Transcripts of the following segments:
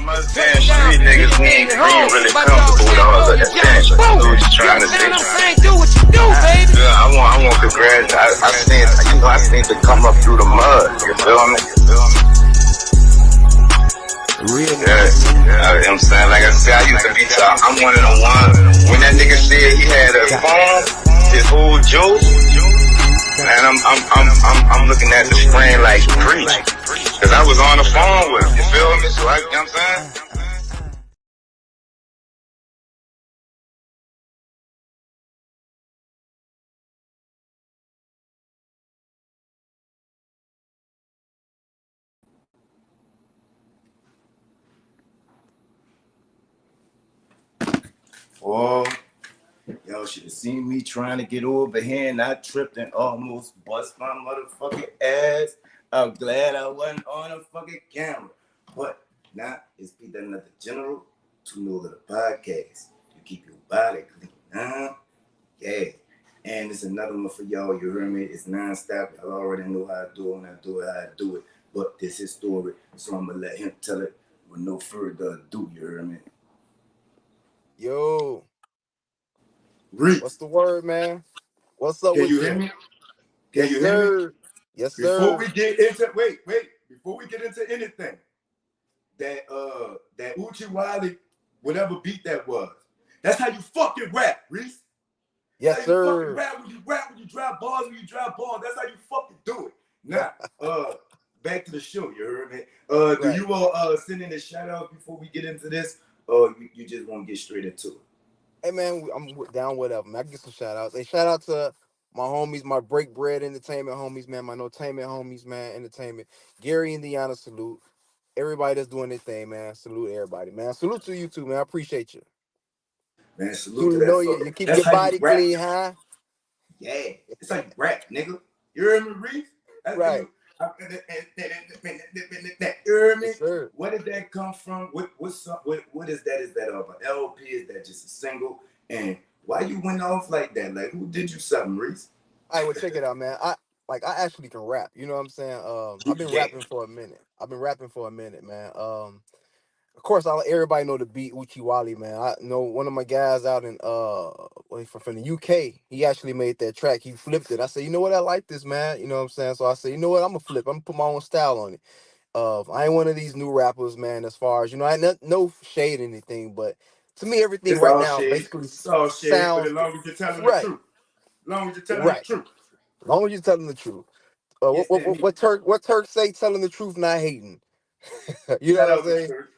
Damn, street niggas need really comfortable with all of that attention. I know what you're trying to say. Do what you do, baby. Yeah, I want congrats. I seen to come up through the mud. You feel me? Real. Yeah, I'm saying, like I said, I used to be top. I'm one of the ones. When that nigga said he had a phone, his whole joke, and I'm looking at the screen like preach, cause I was on the phone with him. You feel me? So you know what I'm saying? Oh, y'all should have seen me trying to get over here and I tripped and almost bust my motherfucking ass. I'm glad I wasn't on a fucking camera. But now it's Peter another general to Nola Podcast. You keep your body clean, huh? Yeah. And it's another one for y'all, you heard me? It's non-stop. Y'all already know how I do it when I do it, how I do it. But this is story, so I'm gonna let him tell it with no further ado, you heard me? Yo, Reese, what's the word, man? What's up can with you you? hear me? Can Yes, you hear me? sir. Yes, Before sir. we get into before we get into anything, that Uchi Wally, whatever beat that was, that's how you fucking rap, Reese. Yes, That's how you fucking sir. rap when you drive bars, That's how you fucking do it. Now, back to the show, you heard me? Do Right. you all send in a shout out before we get into this? Or you just want to get straight into it? Hey, man, I'm down whatever, man. I can get some shout outs. Hey, shout out to my homies, my Break Bread Entertainment homies, man, my Notainment homies, man, entertainment. Gary, Indiana, salute. Everybody that's doing their thing, man. Salute everybody, man. Salute to you too, man. I appreciate you. Man, salute to You that know fucker. you keep That's your how you body rap. clean, huh? Yeah, it's like rap, nigga. You heard me, Reese? Right. You heard me? Yes, sir. Where did that come from? What is that? Is that of an LP? Is that just a single? And why you went off like that? Like, who did you something, Reese? All right, well, check it out, man. I actually can rap. You know what I'm saying? I've been Yeah. rapping for a minute. Man. Of course, everybody know the beat Uchi Wally, man. I know one of my guys out in from the UK. He actually made that track. He flipped it. I said, you know what? I like this, man. You know what I'm saying? So I said, you know what? I'm gonna flip. I'm gonna put my own style on it. I ain't one of these new rappers, man. As far as I ain't no shade or anything, but to me, everything It's right all now shade. basically It's all shade, but sounds as long as you're telling the right, truth. As long as you're telling the right. truth. As long as you're telling the truth. Yes, that means. What Turk say? Telling the truth, not hating. You know Shout what I'm out to saying? Turk.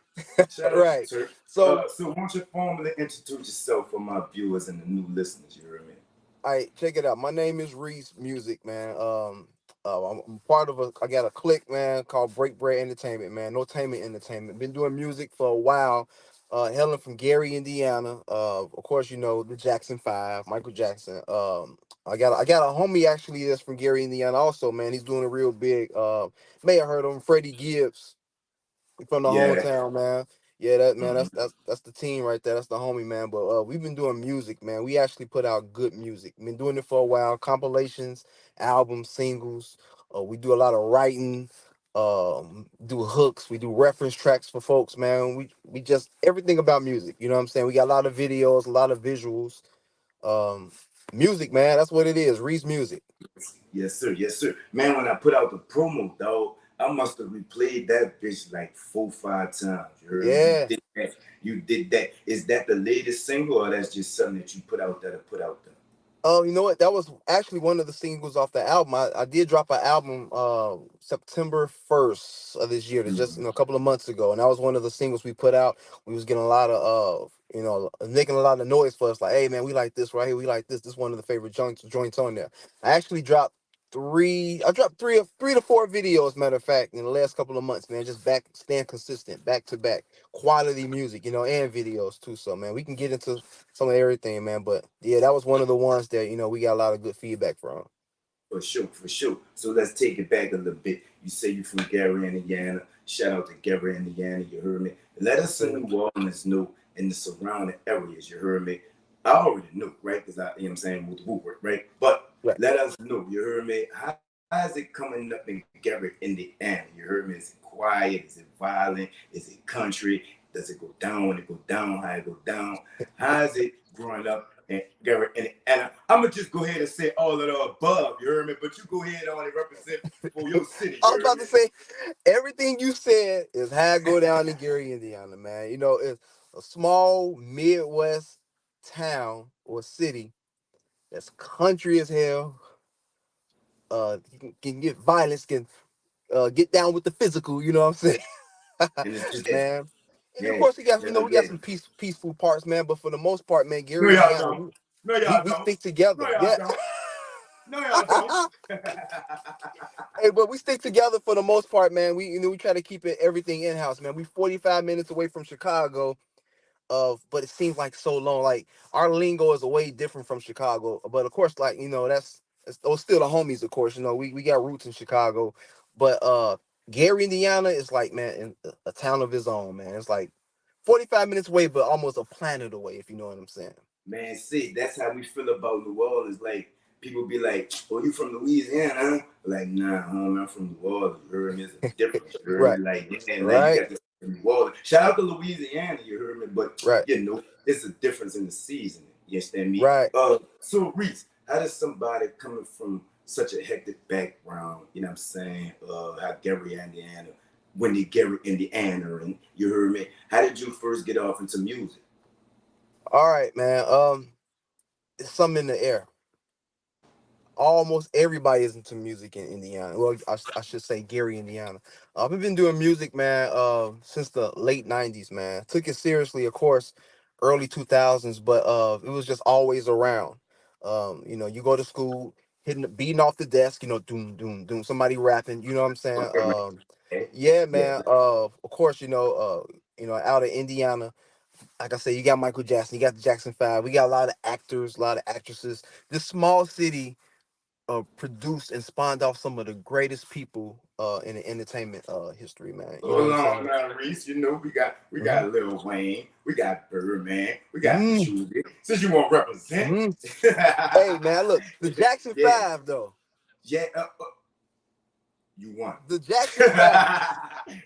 Shout out to Right. Turk. So, So why don't you formally introduce yourself for my viewers and the new listeners, you heard me? all right, check it out. My name is Reese Music, man. I'm part of I got a clique, man, called Break Bread Entertainment, man. Notainment Entertainment. Been doing music for a while. Hailing from Gary, Indiana. Of course, you know the Jackson Five, Michael Jackson. I got a homie actually that's from Gary, Indiana, also, man. He's doing a real big. May have heard of him, Freddie Gibbs. From the Yeah. hometown, man. Yeah, that man, that's the team right there. That's the homie, man. But we've been doing music, man. We actually put out good music. Been doing it for a while. Compilations, albums, singles. We do a lot of writing. Do hooks. We do reference tracks for folks, man. We just everything about music. You know what I'm saying? We got a lot of videos, a lot of visuals. Um, Music, man. That's what it is. Reese Music. Yes, sir. Yes, sir. Man, when I put out the promo, dog, I must have replayed that bitch like 4-5 times. You heard me? Yeah. You did that. You did that. Is that the latest single, or that's just something that you put out there to put out there? Oh, you know what? That was actually one of the singles off the album. I did drop an album September 1st of this year, just Mm-hmm. a couple of months ago, and that was one of the singles we put out. We was getting a lot of making a lot of noise for us, like, hey man, we like this right here, we like this. This is one of the favorite joints on there. I dropped three to four videos, matter of fact, in the last couple of months, man. Just staying consistent, back to back, quality music, and videos too. So man, we can get into some of everything, man. But yeah, that was one of the ones that we got a lot of good feedback from. For sure, for sure. So let's take it back a little bit. You say you're from Gary, Indiana. Shout out to Gary, Indiana. You heard me. Let us in New Orleans know in the surrounding areas. You heard me. I already knew, right? Because I'm saying with Woodward, right? But Right. let us know. You heard me. How is it coming up in Gary, Indiana? You heard me. Is it quiet? Is it violent? Is it country? does it go down when it go down? How it go down? How is it growing up? And I'm gonna just go ahead and say all of the above. You heard me? But you go ahead on and represent for your city. I You was heard about me? to say everything you said is how I go down in Gary, Indiana, man. You know, it's a small Midwest town or city that's country as hell. Can get violence, can get down with the physical. You know what I'm saying, And it's just man. And of yeah, course, we got yeah, we got yeah. some peaceful parts, man. But for the most part, man, No, Gary, y'all Indiana, don't. No, y'all we don't. stick together. No, y'all Yeah. don't. No, y'all don't. Hey, but we stick together for the most part, man. We try to keep everything in house, man. We 45 minutes away from Chicago, but it seems like so long. Like our lingo is way different from Chicago, but of course, like those still the homies, of course. You know, we got roots in Chicago, but Gary, Indiana is like, man, in a town of his own, man. It's like 45 minutes away, but almost a planet away, if you know what I'm saying. Man, see, that's how we feel about New Orleans. Like, people be like, "Oh, you from Louisiana?" Huh? Like, nah, I'm from New Orleans. You heard me? It's a difference. You heard Right, me? Like, and like you right, got this New Orleans. Shout out to Louisiana. You heard me? But right, it's a difference in the season. You understand me? right. So Reese, how does somebody coming from such a hectic background, you know what I'm saying? How Gary, Indiana, when they Gary, Indiana, and you heard me? How did you first get off into music? All right, man. It's something in the air. Almost everybody is into music in Indiana. Well, I should say Gary, Indiana. I've been doing music, man, since the late '90s, man. Took it seriously, of course, early 2000s, but it was just always around. You go to school, beating off the desk, doom, doom, doom, somebody rapping. You know what I'm saying? Okay, Yeah, yeah. man. Of course, out of Indiana, like I said, you got Michael Jackson, you got the Jackson Five. We got a lot of actors, a lot of actresses. This small city produced and spawned off some of the greatest people in the entertainment history, man. You know what Hold I'm on saying? now, Reese. You know we Hmm. got Lil Wayne, we got Birdman, we got Hmm. Judy. Since you want to represent, Hmm. Hey, man, look, the Jackson yeah, Five, though. yeah. You won. The Jackson Five.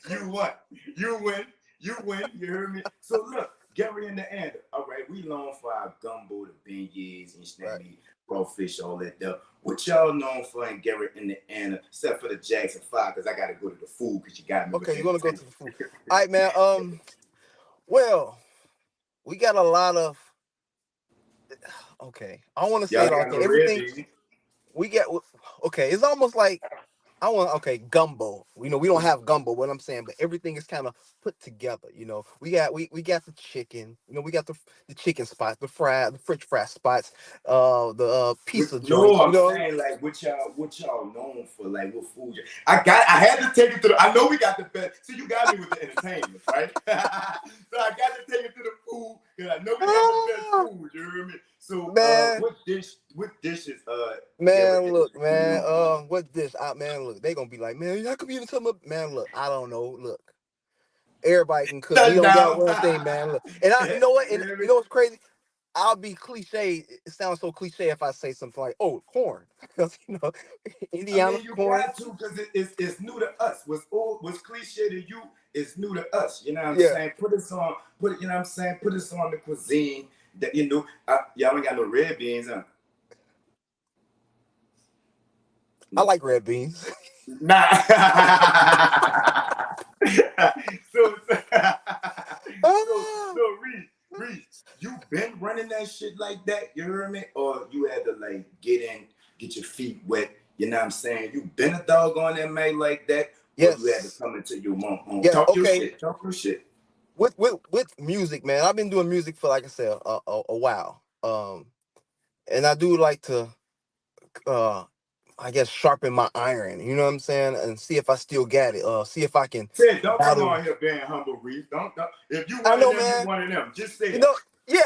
You won. You win. You win. You heard me. So look, Gary in the end. All right, we known for our gumbo, the beignets, and Right. snapmy, crawfish, all that stuff. What y'all known for in Gary in the end, except for the Jackson Five? Because I got to go to the food because you got me with Okay, the you're gonna go entertainment. to the food. All right, man. Well, we got a lot of. Okay, I don't want to say Y'all it all. got Okay, no red everything beans. we get. Okay, it's almost like gumbo. We don't have gumbo, what I'm saying, but everything is kind of put together. We got the chicken. We got the chicken spots, the French fry spots, the pizza No, joints. I'm saying like what y'all known for, like what food. I had to take it to the. I know we got the best. See, you got me with the entertainment, right? So I got to take it to the food because I know we got the best Ah, food. You hear me? So man, what dishes man, Garrett look, you man, known for? what this? Man, look, they gonna be like, man, how come you didn't tell me? Man, look, I don't know. Look, everybody can cook. We Shut don't got down. one thing, man. Look, and you know what? You And hear me? you know what's crazy? I'll be cliche. It sounds so cliche if I say something like, "Oh, corn," because I Indiana mean, you corn. got to because it's new to us. What's cliche to you is new to us. You know what I'm Yeah, saying? You know what I'm saying? Put us on the cuisine that y'all ain't got no red beans, huh? I like red beans. Nah. so, Ah, Reese, you been running that shit like that, you heard me? Or you had to like get your feet wet, you know what I'm saying? You been a dog on that man like that, or you had to yes, come into your mom home. yeah, okay. Talk your shit. With music, man. I've been doing music for, like I said, a while. And I do like to, uh, I guess, sharpen my iron. You know what I'm saying, and see if I still got it. See if I can Say, don't come battle. on here being humble, Reese. Don't. If you I one of know, them, you man. one of them. Just say You that. know, yeah,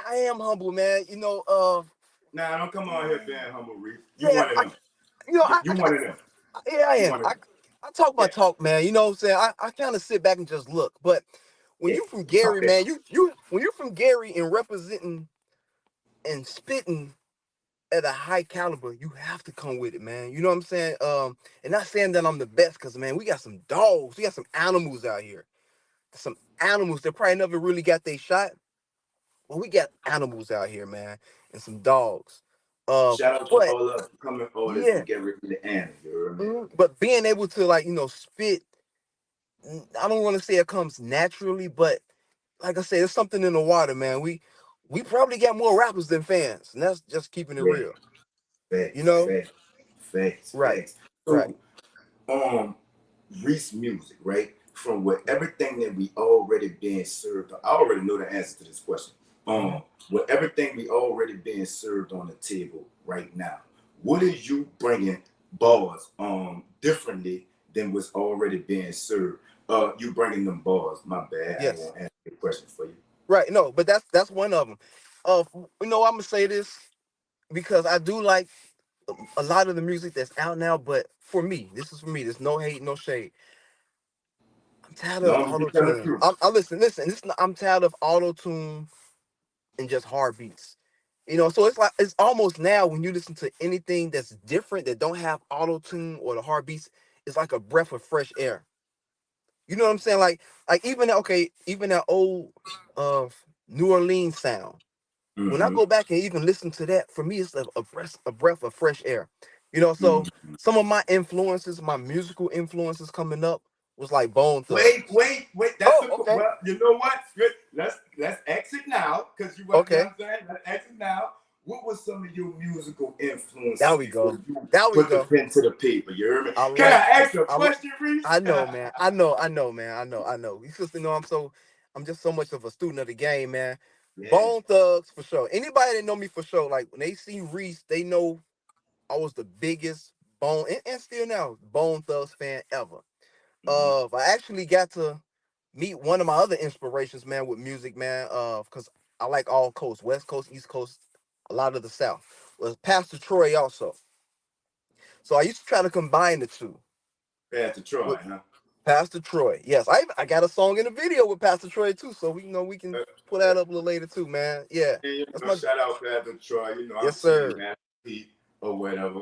I am humble, man. Nah, don't come on here being humble, Reese. You Yeah, one of them. You one of them. yeah, I You am. one of them. I talk my Yeah, talk, man. You know what I'm saying? I kind of sit back and just look. But when yeah. you from Talk Gary, that. man, you when you're from Gary and representing and spitting at a high caliber, you have to come with it, man. You know what I'm saying? And not saying that I'm the best, because man, we got some dogs, we got some animals out here. some animals that probably never really got their shot. Well, we got animals out here, man, and some dogs. Shout out to But all of the coming artists yeah, and get rid of the animal. You heard me? but being able to like spit, I don't want to say it comes naturally, but like I said, there's something in the water, man. We probably got more rappers than fans, and that's just keeping it Yeah. real. You Facts, know? facts, facts, Right, facts. right. So, um, Reese music, right? From what everything that we already been served, I already know the answer to this question. With everything we already been served on the table right now, what is you bringing bars differently than what's already being served? You bringing them bars. My bad. I ain't Yes. gonna answer the question for you. Right. No, but that's one of them. I'm gonna say this because I do like a lot of the music that's out now, but for me, this is for me. There's no hate, no shade. I'm tired of Long as you auto tell the tune. truth. I listen. I'm tired of auto tune and just hard beats. So it's like it's almost now when you listen to anything that's different that don't have auto tune or the hard beats, it's like a breath of fresh air. You know what I'm saying? Like even that old uh New Orleans sound. When I Mm-hmm. go back and even listen to that, for me, it's a breath of fresh air. So Mm-hmm. some of my influences, my musical influences coming up was like Bone Wait, Thugs. wait, wait. That's Oh, a okay. well. You know what? Good. Let's exit now, cause you know what Okay. I'm saying. Let's exit now. What was some of your musical influences There we before go. you There we put the go. pen to the paper? You heard me? I Can like I ask you a I question, Reese? I know, man. I know, man. I know. You just I'm just so much of a student of the game, man. Yeah. Bone Thugs for sure. Anybody that know me for sure, like when they see Reese, they know I was the biggest Bone and still now Bone Thugs fan ever. Mm-hmm. I actually got to meet one of my other inspirations, man, with music, man. Because I like all coasts, West Coast, East Coast, a lot of the South. Was Pastor Troy also. So I used to try to combine the two Pastor Troy, with huh? Pastor Troy. Yes, I got a song in the video with Pastor Troy too. So we can pull that up a little later too, man. Yeah, And that's my shout out Pastor Troy. I'm yes, seeing sir. Master Pete or whatever.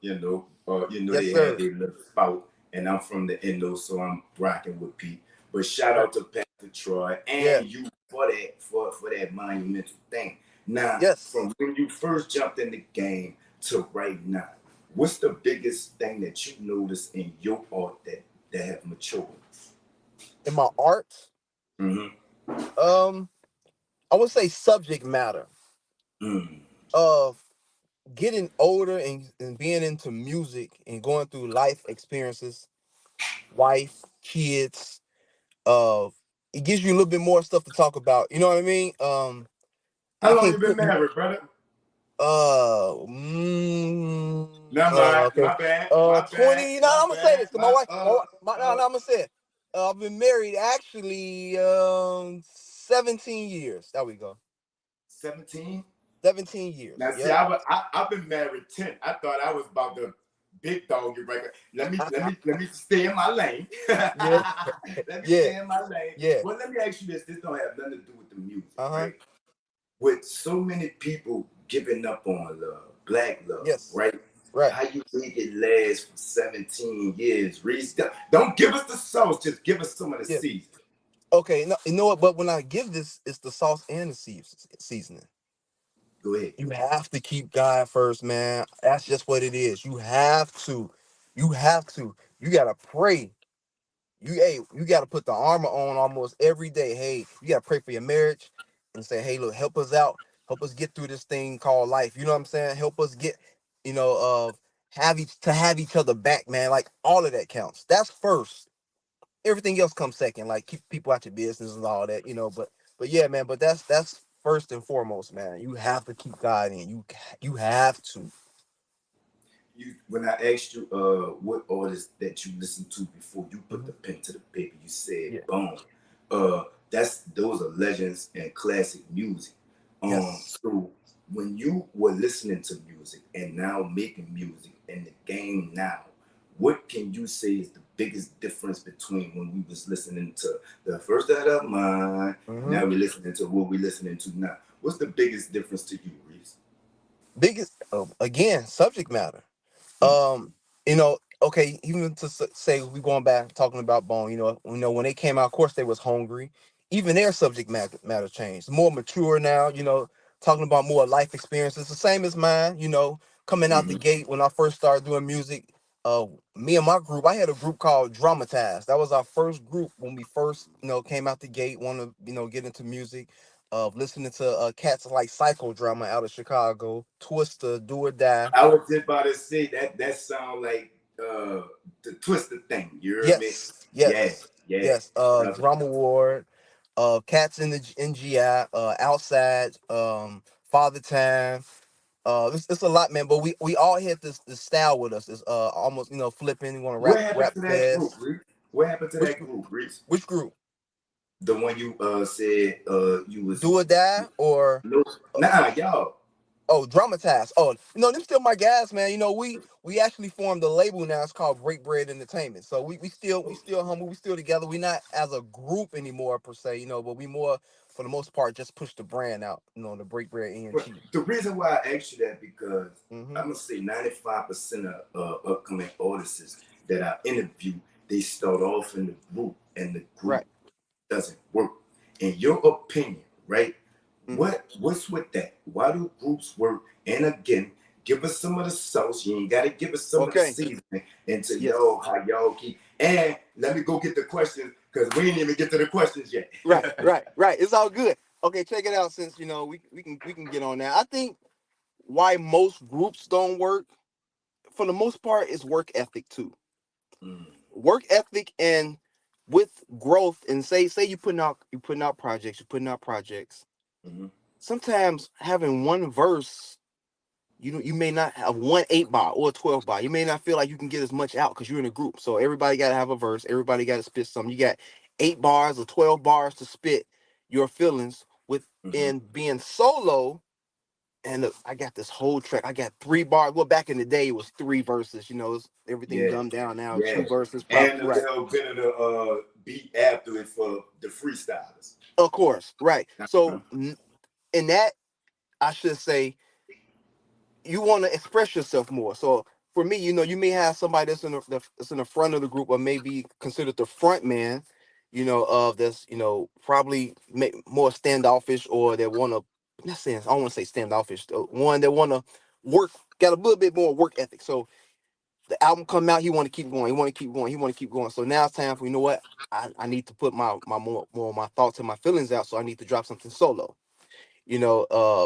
Yes, They had sir. their little spout, and I'm from the Indo, so I'm rocking with Pete. But shout Right. out to Pastor Troy Yeah. and you for that monumental thing. Now, Yes. from when you first jumped in the game to right now, what's the biggest thing that you noticed in your art that have matured? In my art, Mm-hmm. um, I would say subject matter. Mm. Of getting older and being into music and going through life experiences, wife, kids, uh, it gives you a little bit more stuff to talk about. You know what I mean? How I long you can't been put married, brother? Never mind. okay. My bad. My bad. 20. No, My I'm gonna say bad. this because no, Uh. I'm gonna say it. I've been married actually 17 years. There we go. 17. 17 years. Now see, Yep. I've been married 10. I thought I was about the big dog you breaker. Let me stay in my lane. Yeah. Let me Yeah. stay in my lane. Yeah. Well, let me ask you this. This don't have nothing to do with the music, Uh-huh. right? With so many people giving up on love, black love, Yes. right? Right. How you think it lasts for 17 years? Reese, don't give us the sauce, just give us some of the Yeah. season. Okay, no, you know what? But when I give this, it's the sauce and the seasoning. Go ahead. You have to keep God first, man. That's just what it is. You have to. You have to. You gotta pray. You gotta put the armor on almost every day. Hey, you gotta pray for your marriage and say, hey, look, help us out. Help us get through this thing called life. You know what I'm saying? Help us get, have each other back, man. Like all of that counts. That's first. Everything else comes second. Like keep people out your business and all that, but yeah, man. But that's first and foremost, man. You have to keep God in. You have to. When I asked you what artists that you listened to before you put Mhm. the pen to the paper, you said Yeah. Bone. Those are legends and classic music. Yes. So when you were listening to music and now making music in the game now, what can you say is the biggest difference between when we was listening to the first out of mine, Hmm. now we're listening to what we're listening to now? What's the biggest difference to you, Reese? Biggest again subject matter. Mm. Um, you know, okay, even to say we going back talking about Bone, when they came out, of course they was hungry. Even their subject matter changed, more mature now. Talking about more life experiences, the same as mine. Coming out the Mm-hmm. gate when I first started doing music. Me and my group, I had a group called Dramatize. That was our first group when we first, came out the gate. Want to, get into music. Of listening to cats like Psychodrama out of Chicago, Twister, Do or Die. I was just about to say that sound like the Twister thing. You heard me? Yes, Yeah, yes, yeah. yes. Drama Ward, Cats in the NGI, Outside, Father Time. It's a lot, man. But we all had this style with us. It's almost flipping. You want to What rap happened rap to that group, fast. Reese? What happened to Which that group, Reese? which group? The one you said you was Do or Die or no, uh, nah, y'all. Dramatize. Oh, them still my guys, man. We actually formed a label now. It's called Break Bread Entertainment. So we still humble. We still together. We not as a group anymore per se, but we more for the most part just push the brand out. The Break Bread But ENT. the reason why I asked you that because Mm-hmm. I'm gonna say 95% of upcoming artists that I interview, they start off in the group and the group Right. doesn't work. In your opinion, right? Mm-hmm. What's with that? Why do groups work? And again, give us some of the sauce. You ain't gotta give us some of the Okay. seasoning into Yes. y'all how y'all keep. And let me go get the questions because we ain't even get to the questions yet. Right. Right. Right. It's all good. Okay, check it out. Since we can get on that. I think why most groups don't work for the most part is work ethic too. Mm, Work ethic and with growth and say you putting out projects, mhm, sometimes having one verse, you may not have one 8 bar or 12 bar. You may not feel like you can get as much out because you're in a group. So everybody got to have a verse. Everybody got to spit something. You got 8 bars or 12 bars to spit your feelings mhm. within being solo. And look, I got this whole track. I got 3 bars. Well, back in the day, it was 3 verses. It's everything Yeah, dumbed down now. yeah. 2 verses, probably. And a Right. little bit of the beat after it for the freestylers. Of course. Right. Uh-huh. So in that, I should say, you want to express yourself more. So for me, you may have somebody that's in the front of the group, or maybe considered the front man, of this, probably more standoffish, or they want to. Not saying I don't want to say standoffish. One that want to work, got a little bit more work ethic. So the album come out, he want to keep going. He want to keep going. He want to keep going. So now it's time for, what, I need to put my more of my thoughts and my feelings out. So I need to drop something solo.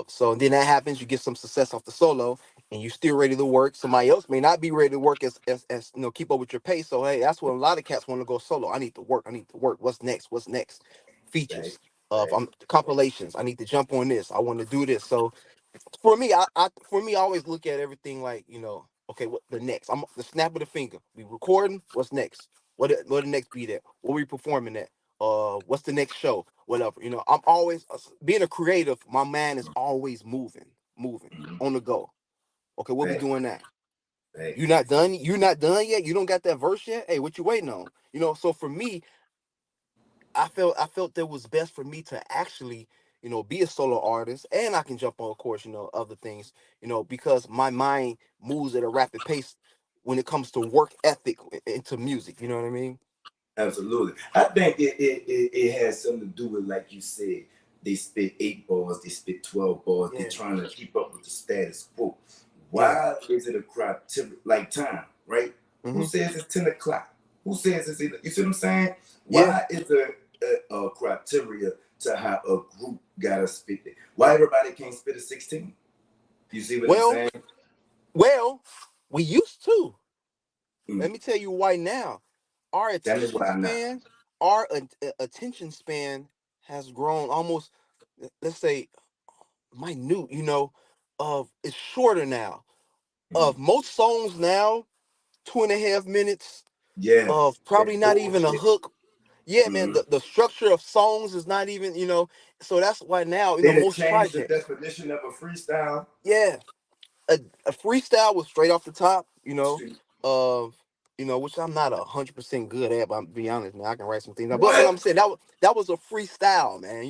So then that happens, you get some success off the solo, and you're still ready to work. Somebody else may not be ready to work as keep up with your pace. So hey, that's when a lot of cats want to go solo. I need to work. What's next? Right, Features of right. compilations. I need to jump on this. I want to do this. So for me, I always look at everything like, okay, what the next? I'm the snap of the finger. We recording. What's next? What the next beat at? What we performing at? What's the next show? Whatever. I'm always being a creative. My mind is always moving Mhm. on the go. Okay, what we Right, doing now? right. You not done? You not done yet? You don't got that verse yet? Hey, what you waiting on? So for me, I felt that was best for me to actually, be a solo artist, and I can jump on, of course, other things, because my mind moves at a rapid pace when it comes to work ethic into music. You know what I mean? Absolutely. I think it has something to do with, like you said, they spit 8 bars, they spit 12 bars, they're Yeah, trying to keep up with the status quo. yeah. Why is it a criteria like time, right? Who Hmm. says it's 10 o'clock? Who says you see what I'm saying? Yeah. Why is there a criteria to how a group gotta spit it? Why everybody can't spit a 16? You see what I'm Well, saying? well, we used to. Let Mm. me tell you why now. Our Tell me attention why not. span, our attention span has grown almost, let's say, minute. Of it's shorter now. Mm. Of most songs now, 2.5 minutes. Yeah, Of that probably not even a bullshit. hook. Yeah, man. Mm. The structure of songs is not even. So that's why now, They done most changed the projects. definition of a freestyle. Yeah, a freestyle was straight off the top. Shoot. Of which I'm not 100% good at, but I'm be honest, man, I can write some things down. But I'm What? saying that was a freestyle, man.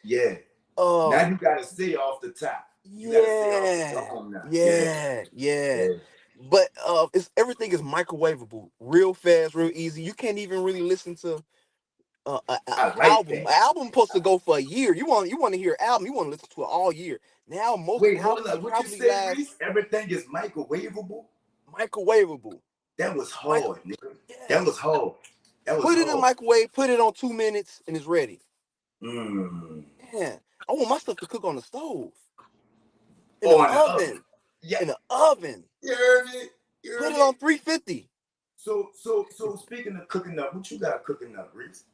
Yeah. Uh, Now you gotta say off the top. You gotta say off the yeah, dome now. Yeah. yeah, yeah. Yeah. but it's everything is microwavable, real fast, real easy. You can't even really listen to a I like album. that. An album supposed to go for a year. You want to hear an album. You want to listen to it all year. Now most Wait, hold albums up. What you probably say, last Reese? Everything is microwavable? microwavable. That was Micro, hard, nigga. That was yes. hard. That was Put it in hard. microwave. Put it on 2 minutes, and it's ready. Mm. Yeah, I want my stuff to cook on the stove, in the Oh, in the oven. oven, Yeah. in the oven. You heard me? You Put heard it me? on 350. So speaking of cooking up, what you got cooking up, Reese?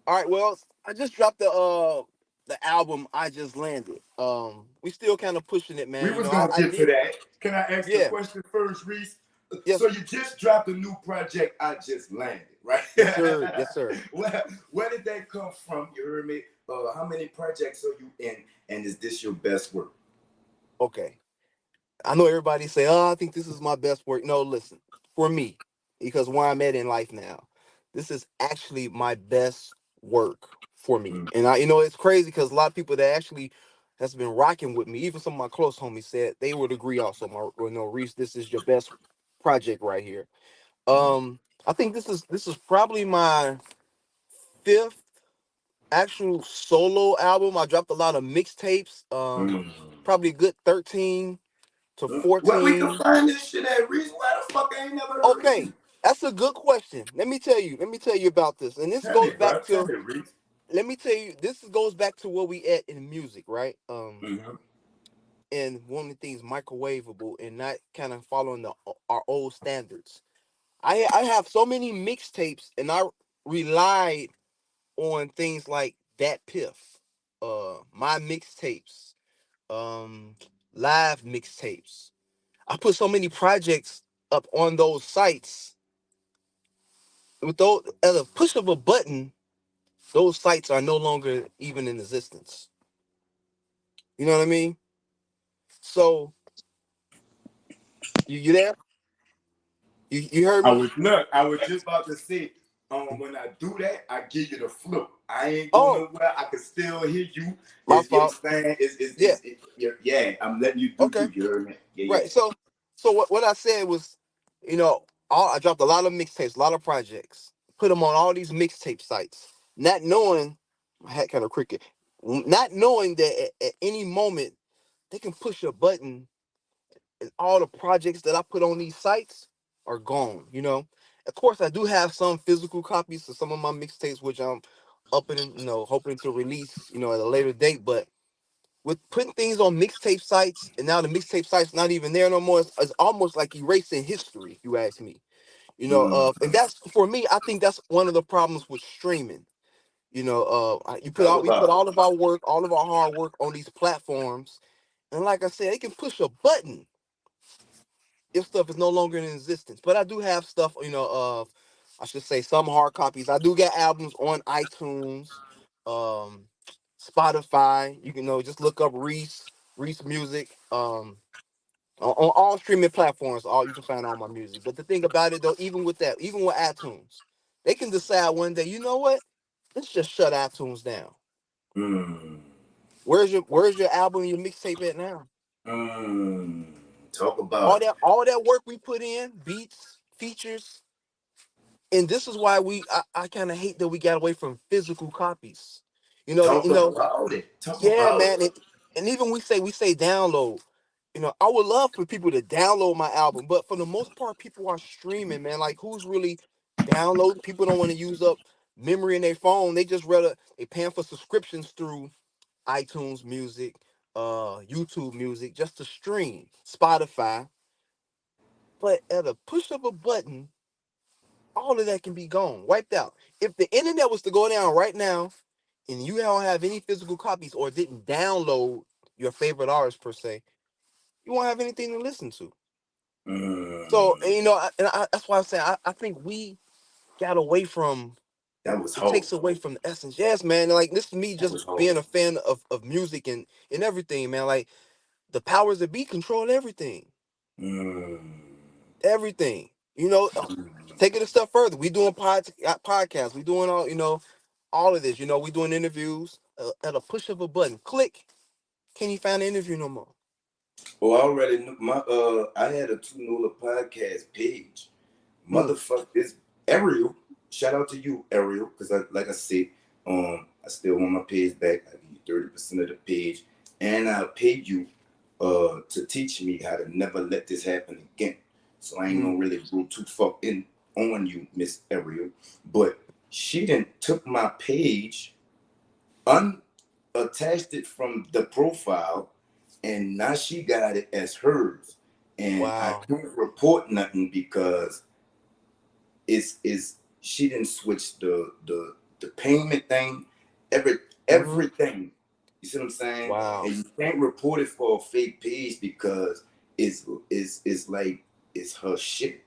All right. Well, I just dropped the album. I just landed. We still kind of pushing it, We man. was I, gonna I get to did. that. Can I ask the Yeah. question first, Reese? Yes. So you just dropped a new project. I just landed, right? Yes, sir. Yes, sir. Where did that come from? You heard me. How many projects are you in, and is this your best work? Okay. I know everybody say, "Oh, I think this is my best work." No, listen. For me, because where I'm at in life now, this is actually my best work for me. Mm. And it's crazy because a lot of people that actually has been rocking with me, even some of my close homies said they would agree also. Reese, this is your best project right here. I think this is probably my fifth actual solo album. I dropped a lot of mixtapes. Mm. Probably a good 13 to Where we can 14. find this shit at, Reese? Where the fuck I ain't never heard of Okay, you? that's a good question. Let me tell you about this. And this Tell me, goes bro. back Tell to me, Reese. let me tell you, this goes back to where we at in music, right? Mm-hmm. And one of the things microwavable and not kind of following our old standards. I have so many mixtapes and I relied on things like that piff, my mixtapes, um, live mixtapes. I put so many projects up on those sites with those at a push of a button, those sites are no longer even in existence. You know what I mean? So you there? You heard I me? was look. I was just about to say, when I do that, I give you the flow. I ain't going Oh, nowhere. I can still hear you. my You know fault. what I'm saying? Yeah. Yeah. I'm letting you do Okay. you. You heard me? Yeah, yeah. Right. So what I said was, I dropped a lot of mixtapes, a lot of projects, put them on all these mixtape sites, not knowing I had kind of cricket, not knowing that at any moment they can push a button and all the projects that I put on these sites are gone. Of course, I do have some physical copies of some of my mixtapes, which I'm up and hoping to release, at a later date. But with putting things on mixtape sites, and now the mixtape sites not even there no more, it's almost like erasing history. If you ask me, Mm. and that's for me. I think that's one of the problems with streaming. Talk We put about all of our work, all of our hard work on these platforms, and like I said, they can push a button if stuff is no longer in existence. But I do have stuff, of I should say some hard copies. I do get albums on iTunes, um, Spotify. You can just look up Reese Music. On all streaming platforms, all you can find all my music. But the thing about it though, even with that, even with iTunes, they can decide one day, you know what? Let's just shut iTunes down. mm. Where's your album, your mixtape at now? Mm. Talk All about it. that work we put in, beats, features, and this is why I kind of hate that we got away from physical copies. Talk about it. Talk Yeah, about it. man. And even we say download. I would love for people to download my album, but for the most part, people are streaming, man. Like, who's really downloading? People don't want to use up memory in their phone. They just rather they paying for subscriptions through iTunes Music, YouTube Music, just to stream, Spotify. But at a push of a button, all of that can be gone, wiped out. If the internet was to go down right now, and you don't have any physical copies or didn't download your favorite artist per se, you won't have anything to listen to. So, Mm. and, that's why I say I think we got away from That was it hard. takes away from the essence. Yes, man. Like, this is me That just was hard. being a fan of music and everything, man. Like, the powers that be control everything. Mm. Everything. Take it a step further. We doing podcasts. We doing all of this. We doing interviews at a push of a button. Click. Can you find an interview no more? Oh, I already knew I had a Two Nola Podcast page. Hmm. Motherfucker, this Ariel. Shout out to you, Ariel, because like I said, I still want my page back. I give you 30% of the page, and I'll pay you to teach me how to never let this happen again. So I ain't Hmm. gonna really go too far in on you, Miss Ariel. But she didn't took my page, unattached it from the profile, and now she got it as hers. And I Wow. can't report nothing because is she didn't switch the payment thing, every Hmm. everything. You see what I'm saying? Wow. And you can't report it for a fake page because it's like it's her shit.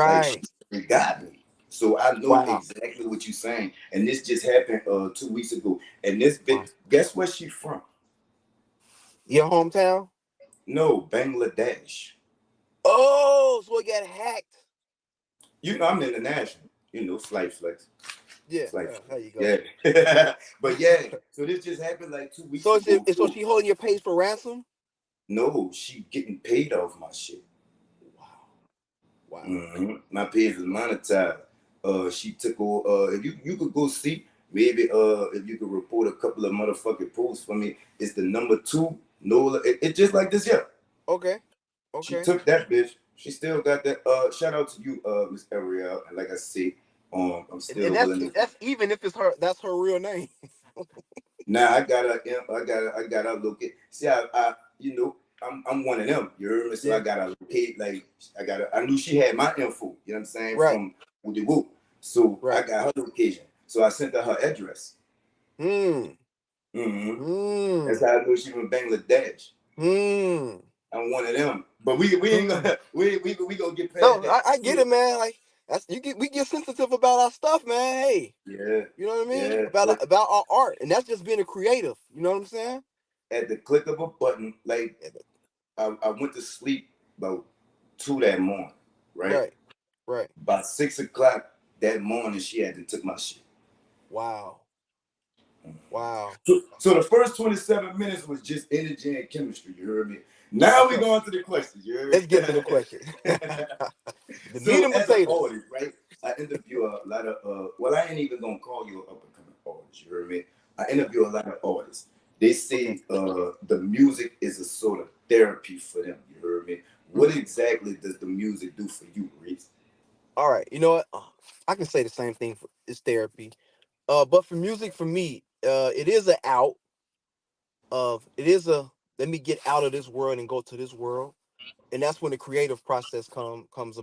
Like Right. she got me. So I know Wow. exactly what you're saying. And this just happened 2 weeks ago. And this Wow. bit, guess where she from? Your hometown? No, Bangladesh. Oh, so it got hacked. You know I'm international. You know, slight flex. Yeah. It's like, There you go. yeah. But yeah, so this just happened like 2 weeks So ago. so she holding your page for ransom? No, she getting paid off my shit. Wow. Wow. My page is monetized. She took over. If you could go see, maybe if you could report a couple of motherfucking posts for me, it's the number two Nola. It just like this, yeah. Okay. She Okay. took that bitch. She still got that. Shout out to you, Miss Ariel. And like I said, I'm And still that's willing to. that's even if it's her, that's her real name. Now I gotta look at. See, I'm one of them. You heard me? So I Yeah. gotta locate. Like I knew she had my info. You know what I'm saying? Right. From Woody Woo. So I Right. got her location. So I sent her address. Hmm. Mm-hmm. That's Hmm. how I knew she from Bangladesh. Hmm. I'm one of them. But we ain't Hmm. gonna we gonna get past No, that. I get So it, man. Like that's we get sensitive about our stuff, man. Hey, yeah, you know what I mean? yeah. But About our art, and that's just being a creative. You know what I'm saying? at the click of a button, like Yeah, I went to sleep about 2 that morning, right? right. Right. By 6 o'clock that morning, she had to took my shit. Wow. Wow. So the first 27 minutes was just energy and chemistry. You heard me. For Now we sure. going to the questions. You Let's get to heard the me. question. The meat So and as an potatoes. artist, right? I interview a lot of. Well, I ain't even gonna call you an up and coming artist. You heard me. I interview a lot of artists. They Okay. say the music is a sort of therapy for them. You heard me. What Hmm. exactly does the music do for you, Reese? All right. You know what? I can say the same thing for it's therapy. But for music, for me, it is a out of it is a let me get out of this world and go to this world, and that's when the creative process comes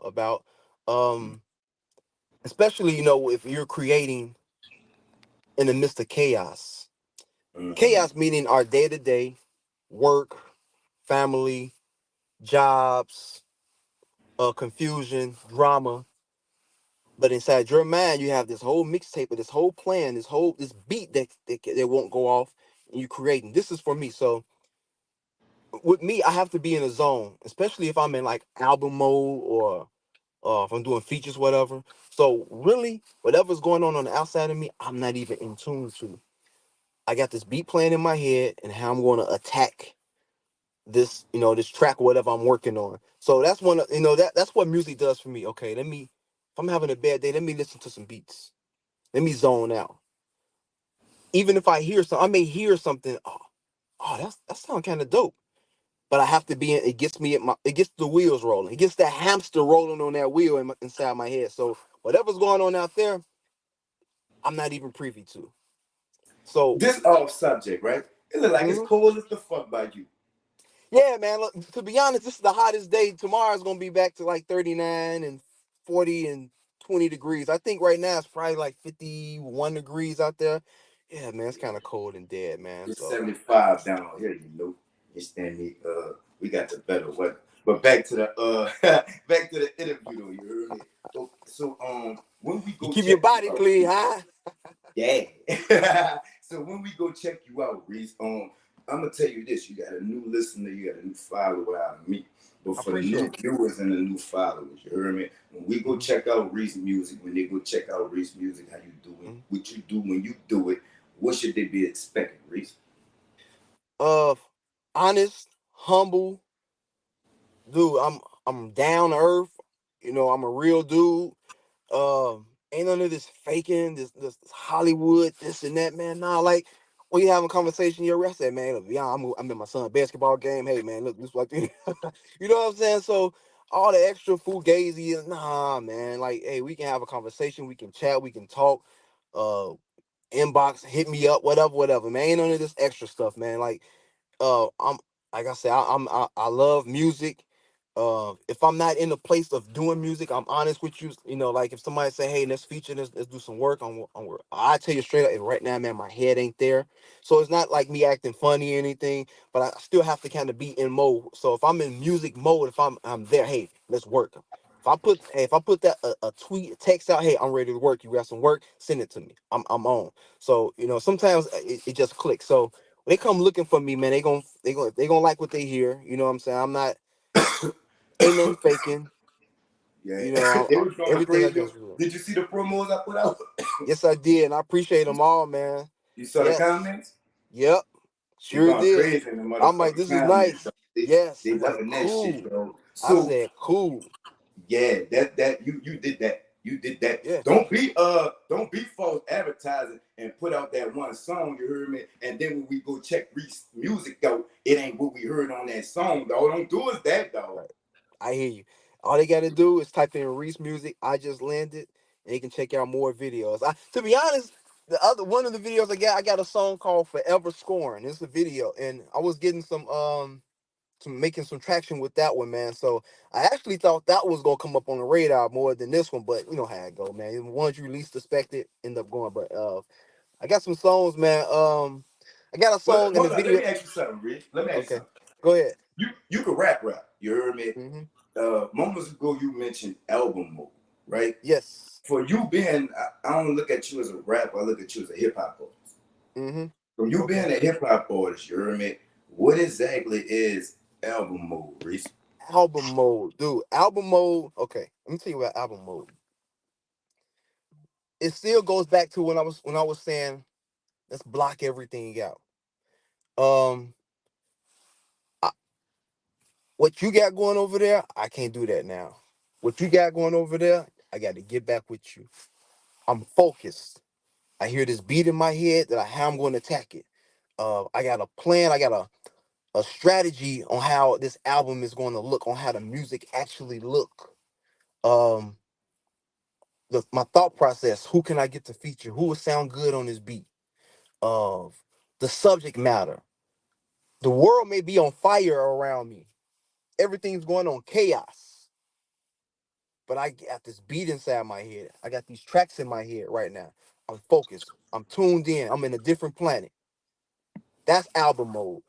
about. Um, especially if you're creating in the midst of chaos. Mm-hmm. Chaos meaning our day to day work, family, jobs, confusion, drama. But inside your mind, you have this whole mixtape, this whole plan, this beat that won't go off, and you creating. This is for me. So with me, I have to be in a zone, especially if I'm in like album mode or if I'm doing features, whatever. So really, whatever's going on the outside of me, I'm not even in tune to. I got this beat playing in my head and how I'm going to attack this track, whatever I'm working on. So that's that's what music does for me. Okay, if I'm having a bad day, let me listen to some beats. Let me zone out. Even if I may hear something. Oh, that sounds kind of dope. But I have to be in. It gets the wheels rolling. It gets that hamster rolling on that wheel inside my head. So whatever's going on out there, I'm not even privy to. So This off subject, right? It look like it's mhm. cold as the fuck by you. Yeah, man. Look, to be honest, this is the hottest day. Tomorrow's gonna be back to like 39 and 40 and 20 degrees. I think right now it's probably like 51 degrees out there. Yeah, man, it's kind of cold and dead, man. It's So 75 down here, you know. You stand me, we got the better weather. But back to the back to the interview though, you heard me. So when we you go keep your check you body out, clean, huh? yeah. So when we go check you out, Reese, I'm gonna tell you this: you got a new listener, you got a new follower out of me. But I for the new appreciate it. viewers and the new followers, you heard me. When we go Hmm. check out Reese music, when they go check out Reese music, how you doing, Hmm. what you do when you do it, what should they be expecting, Reese? Uh, honest, humble dude. I'm down to earth. You know, I'm a real dude. Ain't none of this faking, this Hollywood, this and that, man. Nah, like when you having a conversation, you're arrested, man. Look, yeah, I'm in my son's basketball game. Hey, man, look, this like you know what I'm saying? So all the extra fugazi, nah, man. Like, hey, we can have a conversation, we can chat, we can talk. Uh, Inbox, hit me up, whatever, man. Ain't none of this extra stuff, man. Like I'm like I said, I love music. If I'm not in the place of doing music, I'm honest with you. You know, like if somebody say, "Hey, let's feature this, let's do some work on work," I tell you straight up, right now, man, my head ain't there. So it's not like me acting funny or anything, but I still have to kind of be in mode. So if I'm in music mode, if I'm there, hey, let's work. If I put that a tweet, a text out, hey, I'm ready to work. You got some work, send it to me. I'm on. So you know, sometimes it just clicks. So they come looking for me, man. They gonna like what they hear. You know what I'm saying? I'm not ain't nothing faking. Yeah, You know, they was going everything I crazy. do is real. Did you see the promos I put out? Yes, I did, and I appreciate them all, man. You saw the Yes, comments? yep, They sure going did. crazy in the I'm like, motherfucking this is comments. nice. Yes, They I'm like, loving that shit, cool. bro. I So said, cool. yeah, that you did that. You did that. Yes, Don't be false advertising and put out that one song, you heard me? And then when we go check Reese music out, it ain't what we heard on that song, dog. Don't do us that, dog. right. I hear you. All they got to do is type in Reese Music. I just landed, and they can check out more videos. To be honest, the other one of the videos I got a song called "Forever Scoring." It's a video, and I was getting some making some traction with that one, man. So I actually thought that was gonna come up on the radar more than this one, but you know how it go, man. The ones you least expected end up going. But I got some songs, man. I got a Well, song and a hold on. Let video. me ask you something, Rich. Let me ask you Okay, something. go ahead. You can rap. You heard me? Hmm. Moments ago you mentioned album mode, right? Yes. For you being, I don't look at you as a rapper. I look at you as a hip hop artist. Hmm. From you Okay. being a hip hop artist, you heard me? What exactly is album mode, Reese? Album mode, dude. Album mode. Okay, let me tell you about album mode. It still goes back to when I was saying let's block everything out. Um, I, what you got going over there, I can't do that now. What you got going over there, I got to get back with you. I'm focused. I hear this beat in my head that how I'm going to attack it. I got a plan. I got a strategy on how this album is going to look, on how the music actually look. Um, my thought process. Who can I get to feature? Who would sound good on this beat? Of the subject matter. The world may be on fire around me. Everything's going on chaos. But I got this beat inside my head. I got these tracks in my head right now. I'm focused. I'm tuned in. I'm in a different planet. That's album mode.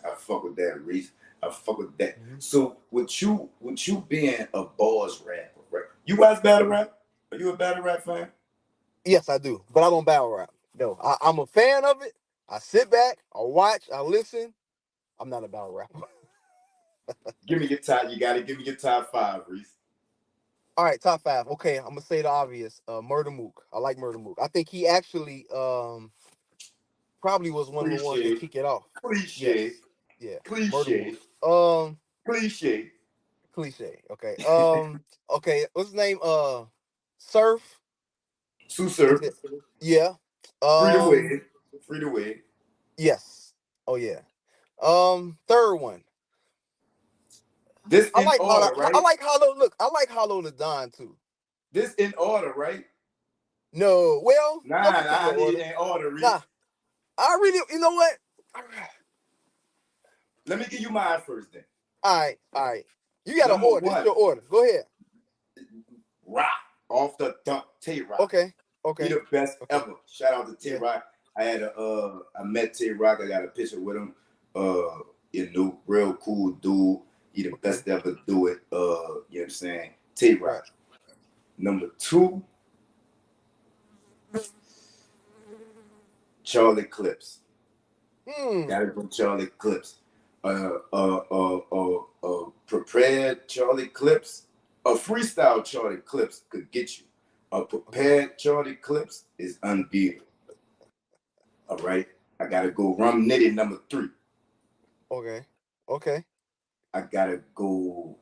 I fuck with that, Reese. I fuck with that. Mhm. So with you being a bars rapper, right? You guys battle rap? Are you a battle rap fan? Yes, I do. But I don't battle rap. No, I'm a fan of it. I sit back, I watch, I listen. I'm not a battle rapper. Give me your top. You gotta give me your top five, Reese. All right, top five. Okay, I'm gonna say the obvious. Murder Mook. I like Murder Mook. I think he actually probably was one of the ones that Cliche, kick it off. cliche, Yes. Yeah. Murder cliche, Mook. cliche. Cliche. Okay. Okay, what's his name? Surf. Sue Is Surf, it? Yeah. free to Um, win, free to win. yes. Oh yeah. Third one. This I in like Hollow. order, I right? like Hollow. Look, I like Hollow the Don too. This in order, right? No, well, no Nah, particular I need order. it in order, Nah, Reese. I really, you know what? Let me give you mine first, then. All right. You got an Number order. This one, your order. Go ahead. Rock off the dump, Tay Rock. Okay. He Okay. the best Okay. ever. Shout out to Tay Yeah. Rock. I met Tay Rock. I got a picture with him. Real cool dude. He the Okay. best ever do it. You know what I'm saying? Tay Right. Rock. Number two, Charlie Clips. Hmm. Gotta go Charlie Clips. Prepared Charlie Clips. A freestyle Charlie Clips could get you. A Okay. prepared Charlie Clips is unbeatable. All right. I gotta go Rum Nitty number three. Okay. Okay. I gotta go.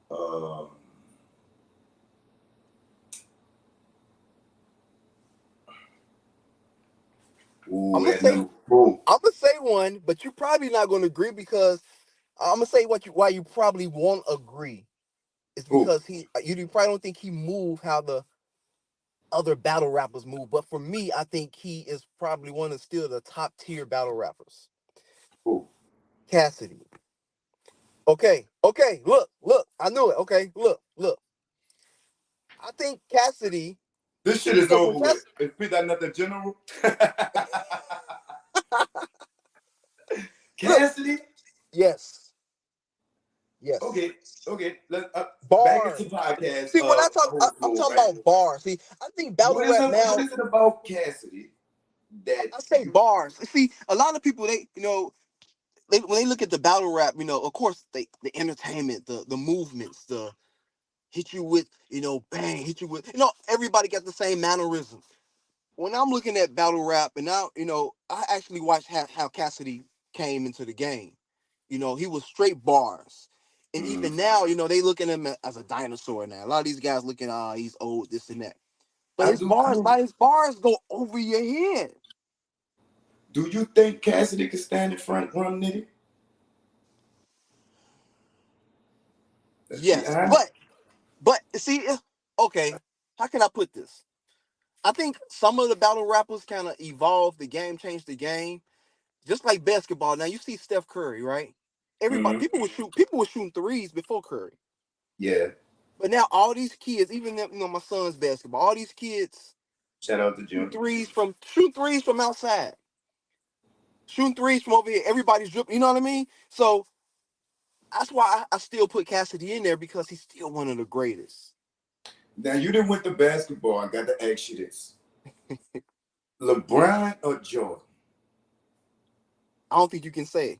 I'm Ooh, gonna at say number 4. I'm gonna say one, but you're probably not gonna agree because I'm gonna say why you probably won't agree. It's Who? because you probably don't think he moved how the other battle rappers move. But for me, I think he is probably one of still the top tier battle rappers. Who? Cassidy. Okay, okay, look, I knew it. Okay, look. I think Cassidy, This shit is because when over with. Is Pete that nothing general? look, Cassidy? yes, yes. Okay, okay. Let's back into Bars. podcast. See, when Host I'm mode, talking right? about bars. See, I think battle rap What now, is it about Cassidy that I say you? bars. See, a lot of people when they look at the battle rap, of course the entertainment, the movements, the hit you with, bang, hit you with, everybody got the same mannerisms. When I'm looking at battle rap, and now, I actually watched how Cassidy came into the game. He was straight bars. And Mhm. even now, they look at him as a dinosaur now. A lot of these guys looking, he's old, this and that. But I do too. his bars go over your head. Do you think Cassidy can stand in front run nitty? Let's be Yes, honest. but see, okay, how can I put this? I think some of the battle rappers kind of evolved the game, changed the game, just like basketball. Now you see Steph Curry, right? Everybody, Hmm. people were shooting threes before Curry, Yeah. but now all these kids, even my son's basketball, all these kids Shout out to Jim. shoot threes from outside, shooting threes from over here. Everybody's dripping. You know what I mean? So that's why I still put Cassidy in there because he's still one of the greatest. Now you didn't went to basketball. I got to ask you this: LeBron or Jordan? I don't think you can say,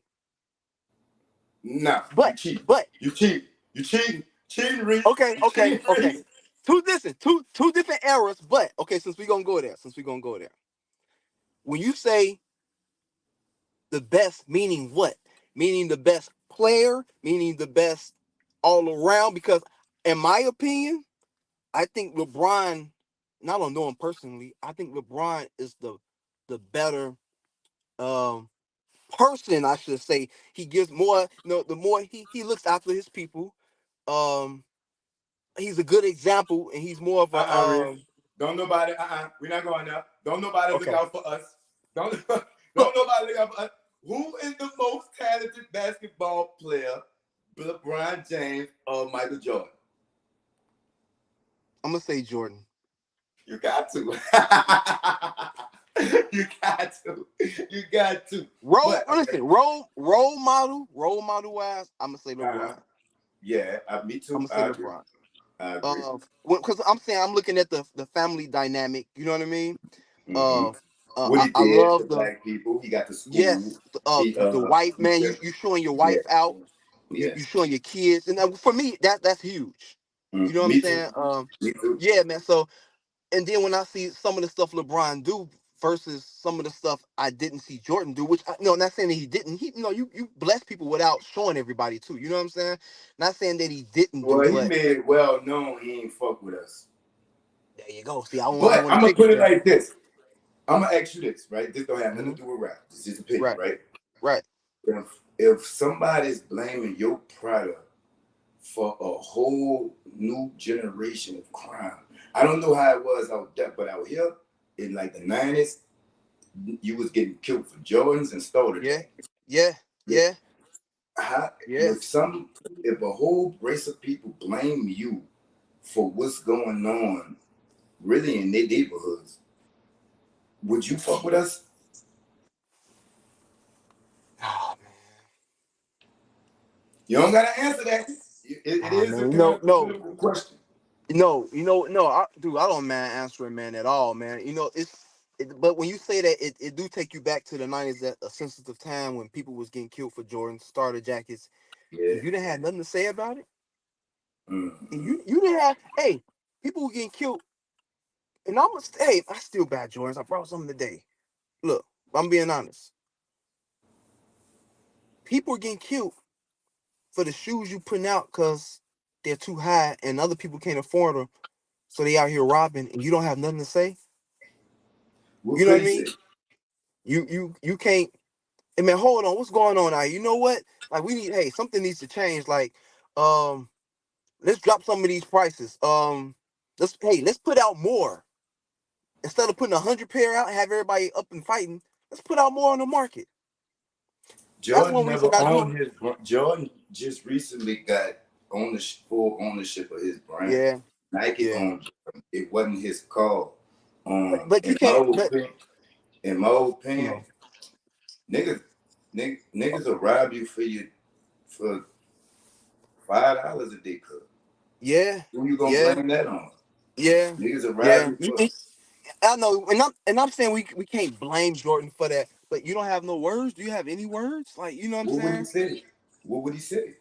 Nah, you but cheat. but You cheat. You cheating. Cheating, Reese. okay, You okay, cheating, okay. Reese. Two different eras, but okay, since we're gonna go there. When you say the best, meaning what? Meaning the best player, meaning the best all around, because in my opinion, I think LeBron, and I don't know him personally, I think LeBron is the better um person, I should say. He gives more, the more he looks after his people. Um he's a good example, and he's more of a Reese. Don't nobody. We're not going there. Don't nobody look okay. out for us. Don't Look, don't nobody look out for us. Who is the most talented basketball player? LeBron James or Michael Jordan? I'm gonna say Jordan. You got to. You got to. You got to. But okay. Role model wise, I'm gonna say Uh-huh. LeBron. Yeah, me I'm too. gonna say I agree. LeBron. I agree. Because I'm saying I'm looking at the family dynamic. You know what I mean? Hmm. Uh, What he I did for love the black people, he got to school. yes, He the wife, he man. just You showing your yeah wife out. yeah. You showing your kids, and for me, that's huge. You know what I'm Me too. saying? Me too. Yeah, man. So, and then when I see some of the stuff LeBron do versus some of the stuff I didn't see Jordan do, which no, not saying that he didn't. You bless people without showing everybody too. You know what I'm saying? Not saying that he didn't do, Well, he but made it well known he ain't fuck with us. there you go. See, I But want I'm to gonna take it put it there. like this. I'm gonna ask you this, right? This don't have nothing Hmm. to do with rap. This is opinion, Right, right? right. If somebody's blaming your product for a whole new generation of crime, I don't know how it was out there, but out here in like the '90s, you was getting killed for Jordans and starter Yeah, jackets. yeah, yeah, How, yeah. if a whole race of people blame you for what's going on really in their neighborhoods, would you fuck with us? Oh You don't gotta answer that. It Oh is a man, kind of no, political question. no, dude, I don't man answering man at all, man. But when you say that, it do take you back to the '90s, at a sensitive time when people was getting killed for Jordan starter jackets, Yeah. and you didn't have nothing to say about it, and Mm-hmm. you didn't have, hey, people were getting killed, and hey, I still bad Jordans. I brought something today. Look, I'm being honest. People are getting killed for the shoes you putting out because they're too high and other people can't afford them. So they out here robbing and you don't have nothing to say. What You know could what I he mean? say? You can't. I mean, hold on, what's going on now? You know what? Like we need, hey, something needs to change. Like, um, let's drop some of these prices. Let's put out more instead of putting 100 pair out and have everybody up and fighting. Let's put out more on the market. That's one Jordan reason never I do. owned his. Jordan just recently got full ownership of his brand. Yeah, Nike yeah. owned Jordan. It wasn't his call. But you can't. But In my you opinion, know, niggas will rob you for $5 a day cut. yeah, Who you gonna yeah, blame that on? yeah, Niggas will rob yeah. you for. I know, and I'm saying we can't blame Jordan for that. But you don't have no words. Do you have any words? Like you know what I'm What would he saying? say? What would he say?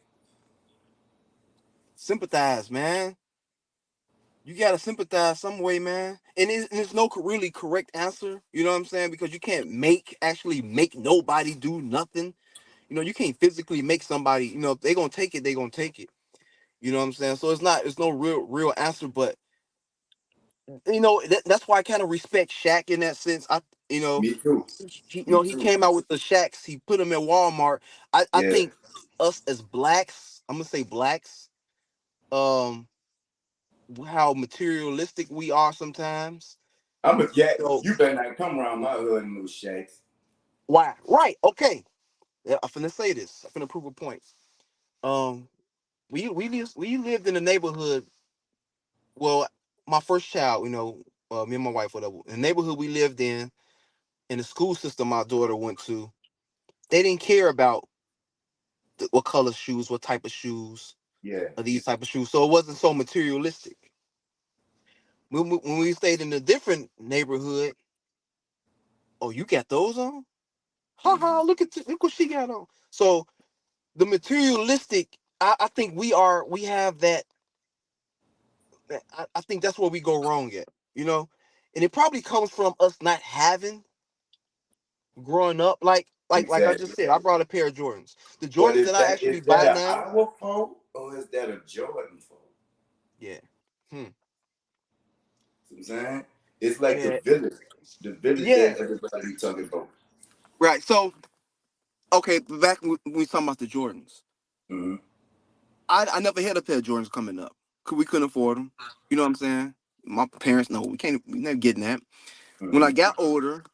Sympathize, man. You gotta sympathize some way, man. And there's no really correct answer. You know what I'm saying? Because you can't actually make nobody do nothing. You know, you can't physically make somebody. You know, if they gonna take it, they gonna take it. You know what I'm saying? So it's no real answer. But you know, that's why I kind of respect Shaq in that sense. You know, Me too. Me he too. came out with the Shaqs. He put them in Walmart. I Yeah. think us as blacks, I'm gonna say blacks, um, how materialistic we are sometimes. Yeah. So You better not come around my hood in those shacks. why? Right? Okay. Yeah, I'm finna say this. I'm finna prove a point. Um, we lived in a neighborhood. Well, my first child, you know, me and my wife, whatever. The neighborhood we lived in the school system my daughter went to, they didn't care about what color shoes, what type of shoes, Yeah. or these type of shoes. So it wasn't so materialistic. When we stayed in a different neighborhood, oh, you got those on? Ha ha! Look what she got on. So the materialistic, I think we have that. I think that's where we go wrong at. You know, and it probably comes from us not having growing up. Like I Exactly. just said, I brought a pair of Jordans. The But Jordans that I actually is that buy an now. our fault or is that a Jordan fault? Yeah. Hmm. See what I'm saying? It's like Yeah. the village Yeah. that everybody be talking about. Right. So okay, back when we talking about the Jordans, Mm-hmm. I never had a pair of Jordans coming up. We couldn't afford them. You know what I'm saying? My parents know we never getting that. When I Mm-hmm. got older,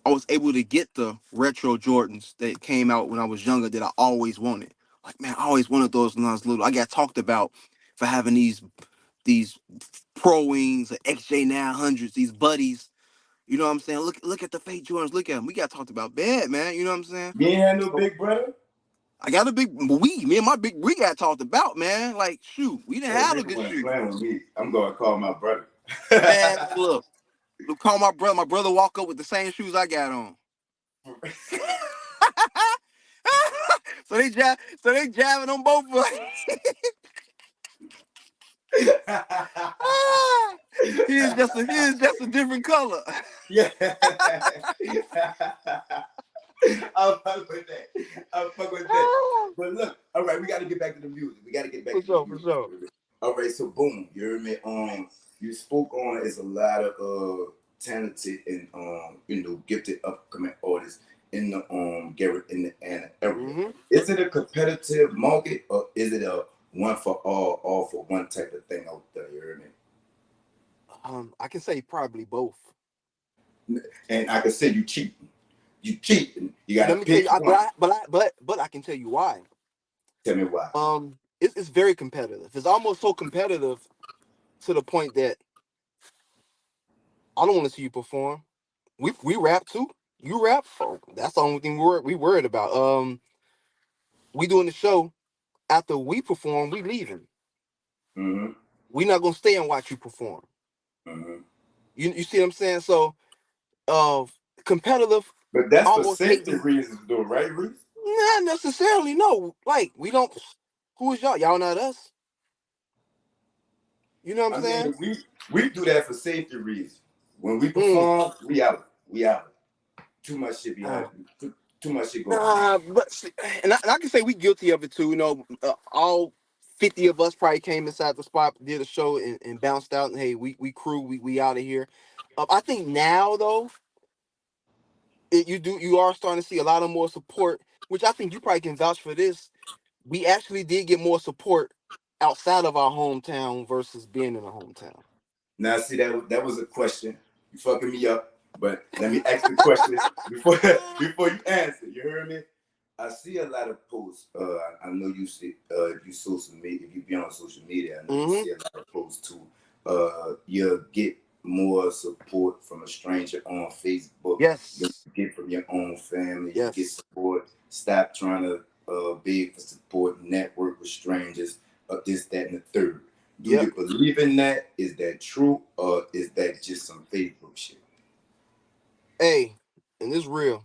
I was able to get the retro Jordans that came out when I was younger that I always wanted. Like man, I always wanted those when I was little. I got talked about for having these Pro Wings or XJ900s, these buddies. You know what I'm saying? Look at the fake Jordans. Look at them. We got talked about bad, man. You know what I'm saying? You ain't had no So big brother? I got me and my big we got talked about, man. Like shoot, we didn't Oh, have a nigga good wasn't shoe. playing with me. I'm gonna call my brother. Man, look, call my brother. My brother walk up with the same shoes I got on. So they jabbing on both of us. He is just a different color. Yeah. I'll fuck with that. I'll fuck with that. But look, all right, we got to get back to the music. We got to get back to the For music. sure. All right, so boom, you heard me. You spoke on is a lot of talented and gifted upcoming artists in the Garrett in the Anna area. Mm-hmm. Is it a competitive market or is it a one for all for one type of thing out there? You heard me. I can say probably both. And I can say you cheating. You cheating. You got to Let me tell pick you, one. but I can tell you why. Tell me why. It's very competitive. It's almost so competitive to the point that I don't want to see you perform. We rap too. You rap. Oh, that's the only thing we worried about. We doing the show. After we perform, we leaving. Mm-hmm. We not gonna stay and watch you perform. Mm-hmm. You see what I'm saying? So uh competitive, But that's for almost safety hating. reasons, though, right, Reese? Not necessarily, no. Like we don't who is y'all? Y'all not us. You know what I'm I saying? mean, we do that for safety reasons. When we Mm. perform, we out. We out. Too much shit Uh, behind. too much shit going on. But and I can say we guilty of it too. You know, all 50 of us probably came inside the spot, did a show, and bounced out. And hey, we crew, we out of here. I think now though, you are starting to see a lot of more support, which I think you probably can vouch for this. We actually did get more support outside of our hometown versus being in a hometown. Now, see, that was a question. You fucking me up, but let me ask the question before you answer. You heard me? I see a lot of posts. I know you see you social media. If you be on social media, I know you see a lot of posts too. You'll get more support from a stranger on Facebook. Yes. You get from your own family. Yes. You get support. Stop trying to beg for support. Network with strangers. This, that, and the third. Do you believe in that? Is that true, or is that just some Facebook shit? Hey, and it's real.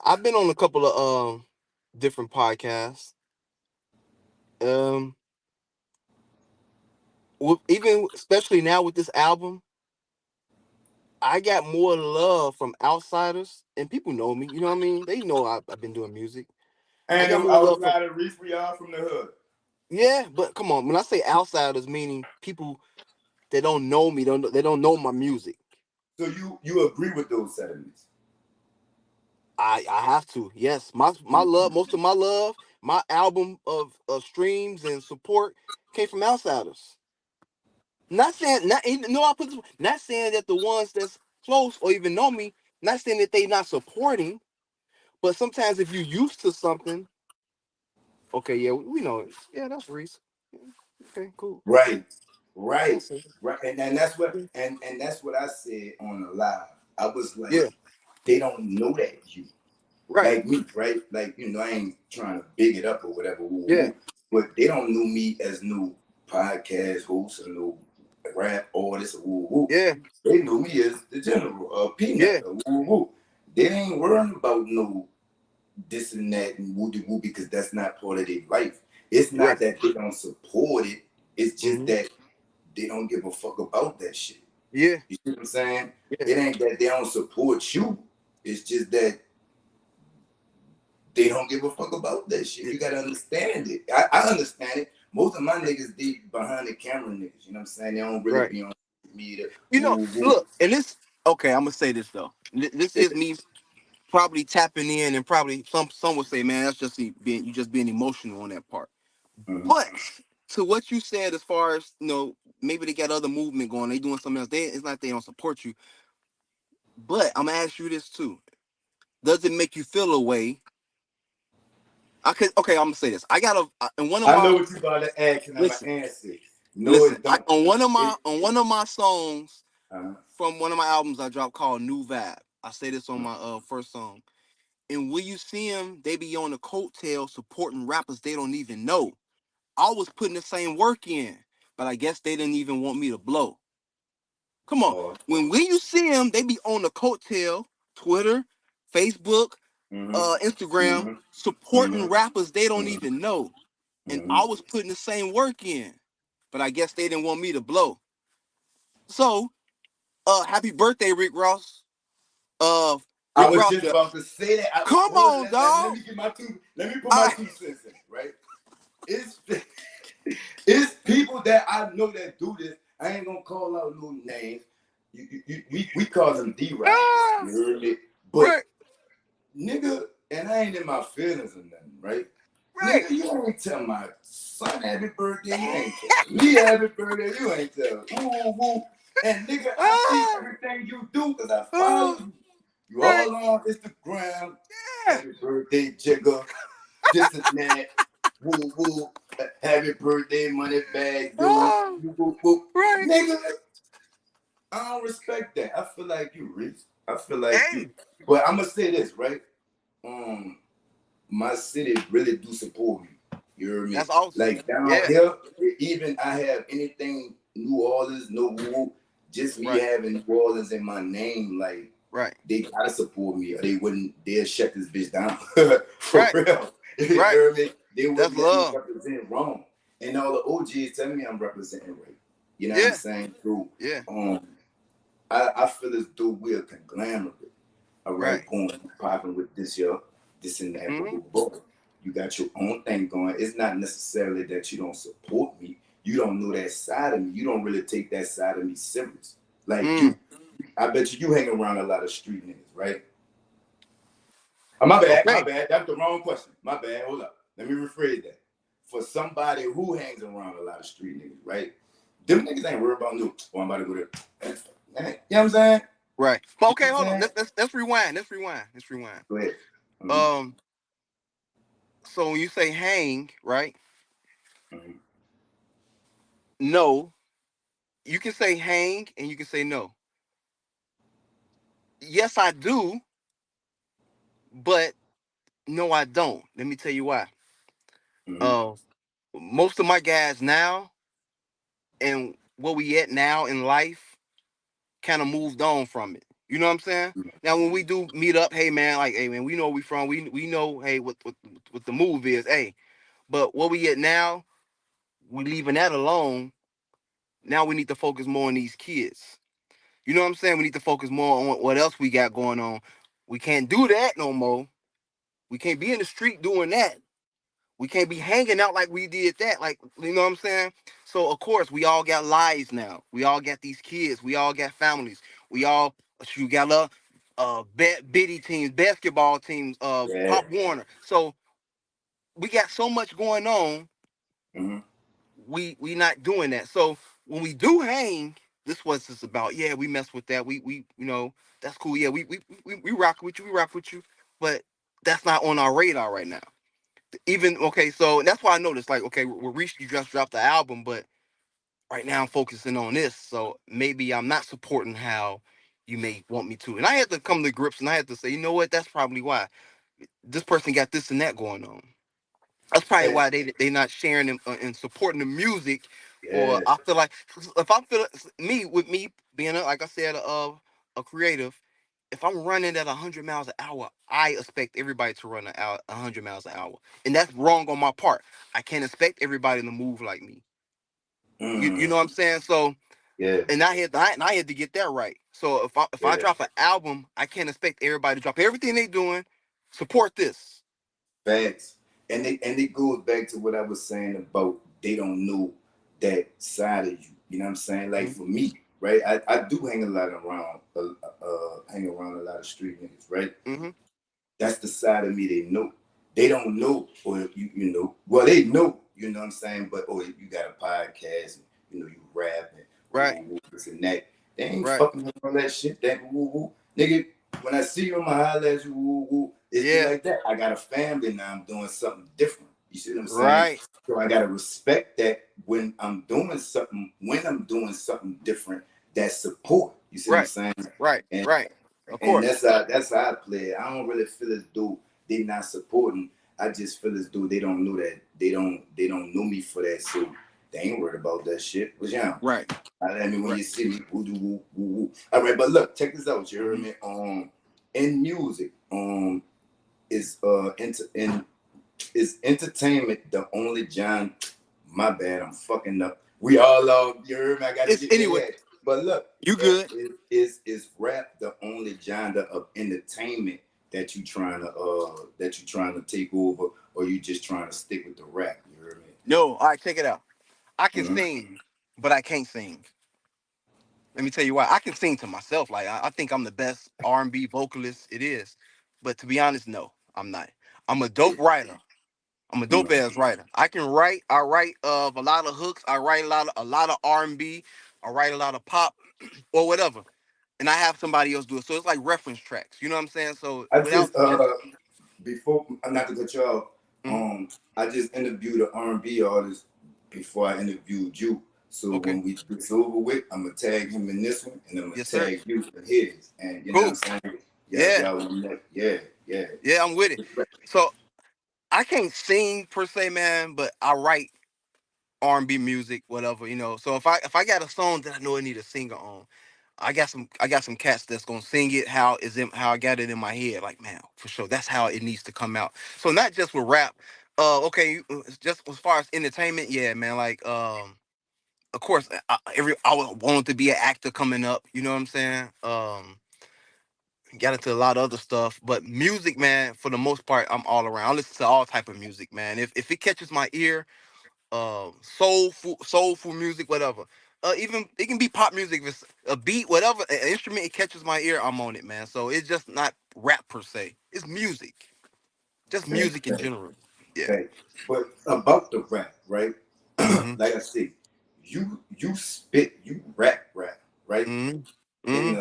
I've been on a couple of different podcasts. Even especially now with this album, I got more love from outsiders, and people know me. You know what I mean? They know I've been doing music. And I got more love from Reese, we are from the hood. Yeah, but come on. When I say outsiders, meaning people that don't know me, they don't know my music. So you agree with those sentiments? I have to. Yes, my love, most of my love, my album of streams and support came from outsiders. Not saying not saying that the ones that's close or even know me, not saying that they not supporting, but sometimes if you're used to something, okay, yeah, we know it. Yeah, that's Reese. Okay, cool. Right. And that's what and that's what I said on the live. I was like, they don't know that you. Right. Like me, right? Like, I ain't trying to big it up or whatever. Yeah. But they don't know me as no podcast host or no rap artist or Yeah. They know me as the general, Peanut or They ain't worrying about no this and that and woo because that's not part of their life. It's not that they don't support it. It's just that they don't give a fuck about that shit. Yeah. You see what I'm saying? Yeah. It ain't that they don't support you. It's just that they don't give a fuck about that shit. You gotta understand it. I understand it. Most of my niggas deep behind the camera niggas. You know what I'm saying? They don't really be on media. Look, and this. Okay, I'm gonna say this though. This is me probably tapping in, and probably some would say, man, that's just being emotional on that part. But to what you said, as far as maybe they got other movement going, they doing something else. It's not they don't support you. But I'm gonna ask you this too: does it make you feel a way? I'm gonna say this. I got in one of my. I know what you about to ask, and I'm gonna answer. No, listen, it don't. on one of my songs from one of my albums I dropped called New Vibe. I say this on my first song. And when you see them, they be on the coattail supporting rappers they don't even know. I was putting the same work in, but I guess they didn't even want me to blow. Come on. When you see them, they be on the coattail, Twitter, Facebook, Instagram, supporting rappers they don't even know. And I was putting the same work in, but I guess they didn't want me to blow. So, happy birthday, Rick Ross. I was just about to say that. Come on, dog. Let me put my 2 cents in, right? It's people that I know that do this. I ain't gonna call out no names. We call them D-Rock. You heard me? But nigga, and I ain't in my feelings or nothing, right? Nigga, you ain't tell my son happy birthday. You ain't tell me happy birthday. You ain't tell woo. And nigga, I see everything you do because I follow you. You all on Instagram. Happy birthday, Jigger. This and that. Woo. Happy birthday, money bag, dude. Woo. Nigga, I don't respect that. I feel like you, Reese. I feel like you. But I'm gonna say this, right? My city really do support me. You hear me? That's awesome. Like down here, even I have anything New Orleans, just me having New Orleans in my name, like they gotta support me or they'll shut this bitch down. For real. You hear me? They wouldn't let me represent wrong. And all the OGs tell me I'm representing right. You know what I'm saying? Through I feel as though we're a conglomerate. All right, going popping with this year. this and that, Mm-hmm. but you got your own thing going. It's not necessarily that you don't support me. You don't know that side of me. You don't really take that side of me serious. Like Mm. I bet you hang around a lot of street niggas, right? Oh, my bad, my Okay. bad. That's the wrong question. My bad. Hold up. Let me rephrase that. For somebody who hangs around a lot of street niggas, right? Them niggas ain't worried about no. Oh, I'm about to go there. You know what I'm saying? Right. But You know okay, what I'm hold on. saying? Let's rewind. Let's rewind. Go ahead. Um. So when you say hang, right? Mhm. No, you can say hang and you can say no. Yes, I do, but no, I don't. Let me tell you why. Mhm. Uh, most of my guys now and where we at now in life kind of moved on from it. You know what I'm saying? Now when we do meet up, hey man, like hey man, we know where we from. We know hey what the move is. Hey, but where we at now, we leaving that alone. Now we need to focus more on these kids. You know what I'm saying? We need to focus more on what else we got going on. We can't do that no more. We can't be in the street doing that. We can't be hanging out like we did that. Like, you know what I'm saying? So of course we all got lives now. We all got these kids. We all got families. We all you got biddy teams, basketball teams, Yeah. Pop Warner. So we got so much going on. Mhm. We not doing that. So when we do hang, this was just about. Yeah, we mess with that. We that's cool. Yeah, we rock with you. We rock with you. But that's not on our radar right now. Even okay, so that's why I noticed. Like, okay, we're reached. You just dropped the album, but right now I'm focusing on this. So maybe I'm not supporting how you may want me to. And I had to come to grips, and I had to say, you know what? That's probably why this person got this and that going on. That's probably And, why they not sharing and supporting the music. Or yeah. I feel like if I feel me with me being like I said a creative, if I'm running at 100 miles an hour, I expect everybody to run 100 miles an hour, and that's wrong on my part. I can't expect everybody to move like me. You know Mm. what I'm saying? So Yeah. and I had to get that right. So if I Yeah. drop an album, I can't expect everybody to drop everything they doing. Support this. Facts. And it goes back to what I was saying about they don't know that side of you. You know what I'm saying? Like Mm-hmm. for me, right? I do hang around a lot of street niggas, right? Mm-hmm. That's the side of me they know. They don't know, or you know, well they know, you know what I'm saying, but or you got a podcast, and, you know, you rapping, Right. this and that. They ain't Right. fucking with all that shit. That woo woo, nigga. When I see you, I'ma holler at you, woo woo. It's just Yeah. like that. I got a family now. I'm doing something different. You see what I'm saying? Right. So I gotta respect that when I'm doing something different, that support. You see what I'm Right. saying? Right. And Right. Of and course. that's how I play it. I don't really feel as though they not supporting. I just feel as though they don't know that they don't know me for that. So they ain't worried about that shit. What's y'all? Right. I mean, when Right. you see me, woo doo woo woo woo. All right, but look, check this out. You heard Mm-hmm. me. In music, is is entertainment the only genre? My bad, I'm fucking up. We all you heard me. I got to It's get anyway. there. But look, You good? is rap the only genre of entertainment that you trying to take over, or you just trying to stick with the rap? You heard me? No. All right. Check it out. I can Mm-hmm. sing, but I can't sing. Let me tell you why. I can sing to myself. Like I think I'm the best R&B vocalist it is, but to be honest, no, I'm not. I'm a dope writer. I'm a dope Mm-hmm. ass writer. I can write. I write of a lot of hooks. I write a lot of R&B. I write a lot of pop or whatever. And I have somebody else do it. So it's like reference tracks. You know what I'm saying? So I without just just before I'm not to cut you off. mhm. I just interviewed an R&B artist before I interviewed you. So Okay. when we get this over with, I'm gonna tag him in this one, and I'm gonna Yes, sir. tag you in his. And you know what I'm Cool. saying? Yeah, Yeah. y'all will never, yeah, yeah. Yeah, I'm with it. So I can't sing per se, man, but I write R&B music, whatever, you know. So if I got a song that I know I need a singer on, I got some cats that's gonna sing it how I got it in my head. Like, man, for sure, that's how it needs to come out. So not just with rap. Okay, just as far as entertainment, yeah, man. Like, of course, I would want to be an actor coming up. You know what I'm saying? got into a lot of other stuff. But music, man, for the most part, I'm all around. I listen to all type of music, man. If it catches my ear, soulful music, whatever. Even it can be pop music, if it's a beat, whatever, an instrument, it catches my ear, I'm on it, man. So it's just not rap per se. It's music, just Fact, music in fact, general. Yeah. fact. But about the rap, right? Mm-hmm. Like I said, you spit, you rap, right? Mm-hmm. In Mm-hmm.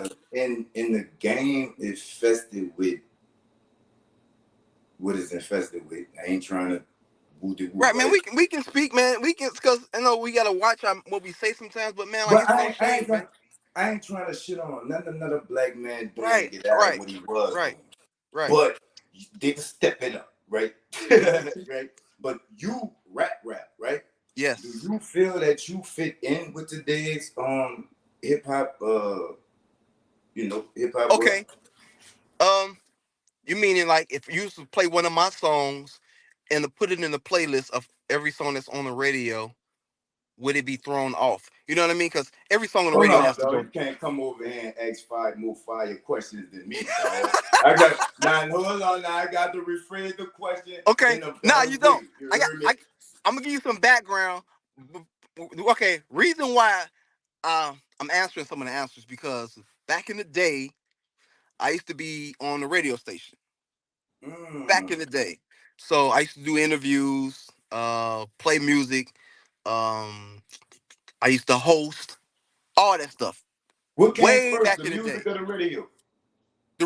the game is infested with what is infested with. I ain't trying to woo de woo, Right, man. right? We can speak, man. We can, cause we gotta watch what we say sometimes. But man, like But it's no shade, man. I ain't trying to shit on nothing another black man doing to Right, get out of right, what he was right, doing. right. But they step it up, right? Right? But you rap, right? Do Yes. you feel that you fit in with today's hip hop hip hop world? Okay. Um, you meaning like if you used to play one of my songs and to put it in the playlist of every song that's on the radio, would it be thrown off? You know what I mean? Because every song on the Hold radio on, has to dog. go. You can't come over here and ask five more fire questions than me, dog. I got now. Hold on, now I got to rephrase the question Okay. in a Nah, better you way. don't. You I got. heard me? I'm gonna give you some background. Okay. Reason why I'm answering some of the answers because back in the day, I used to be on the radio station. Back in Mm. the day, so I used to do interviews, play music. I used to host all that stuff What came way first, back the in the music day. or the radio? The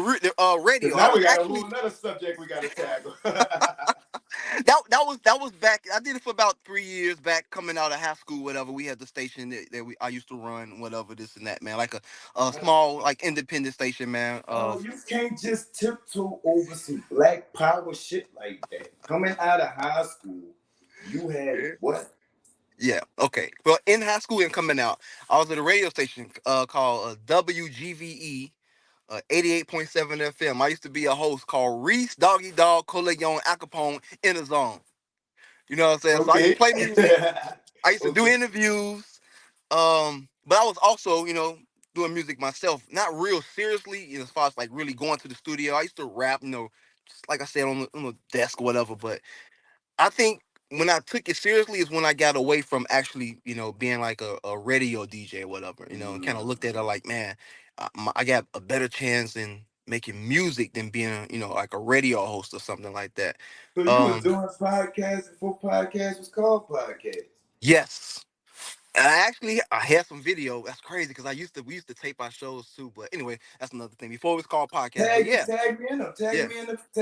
Because radio. I now we was got a whole actually nother subject we got to tackle. that was back. I did it for about 3 years back, coming out of high school, whatever. We had the station that I used to run, whatever this and that, man. Like a small like independent station, man. Oh, you can't just tiptoe over some black power shit like that. Coming out of high school, you had what? Yeah. Okay. Well, in high school and coming out, I was at a radio station called WGVE. 88.7 FM. I used to be a host called Reese Doggy Dog Coleon Acapone in the zone. You know what I'm saying? So I used to Okay. play music. I used to do Okay. interviews. But I was also, doing music myself, not real seriously, as far as like really going to the studio. I used to rap, just like I said on the desk or whatever. But I think when I took it seriously is when I got away from actually, being like a radio DJ or whatever, and kind of looked at it like, man, I got a better chance in making music than being, like a radio host or something like that. So you was Um, doing podcasts before podcasts was called podcasts. yes. And I had some video. That's crazy because we used to tape our shows too. But anyway, that's another thing. Before it was called podcast. But yeah, Tag me in them. yeah.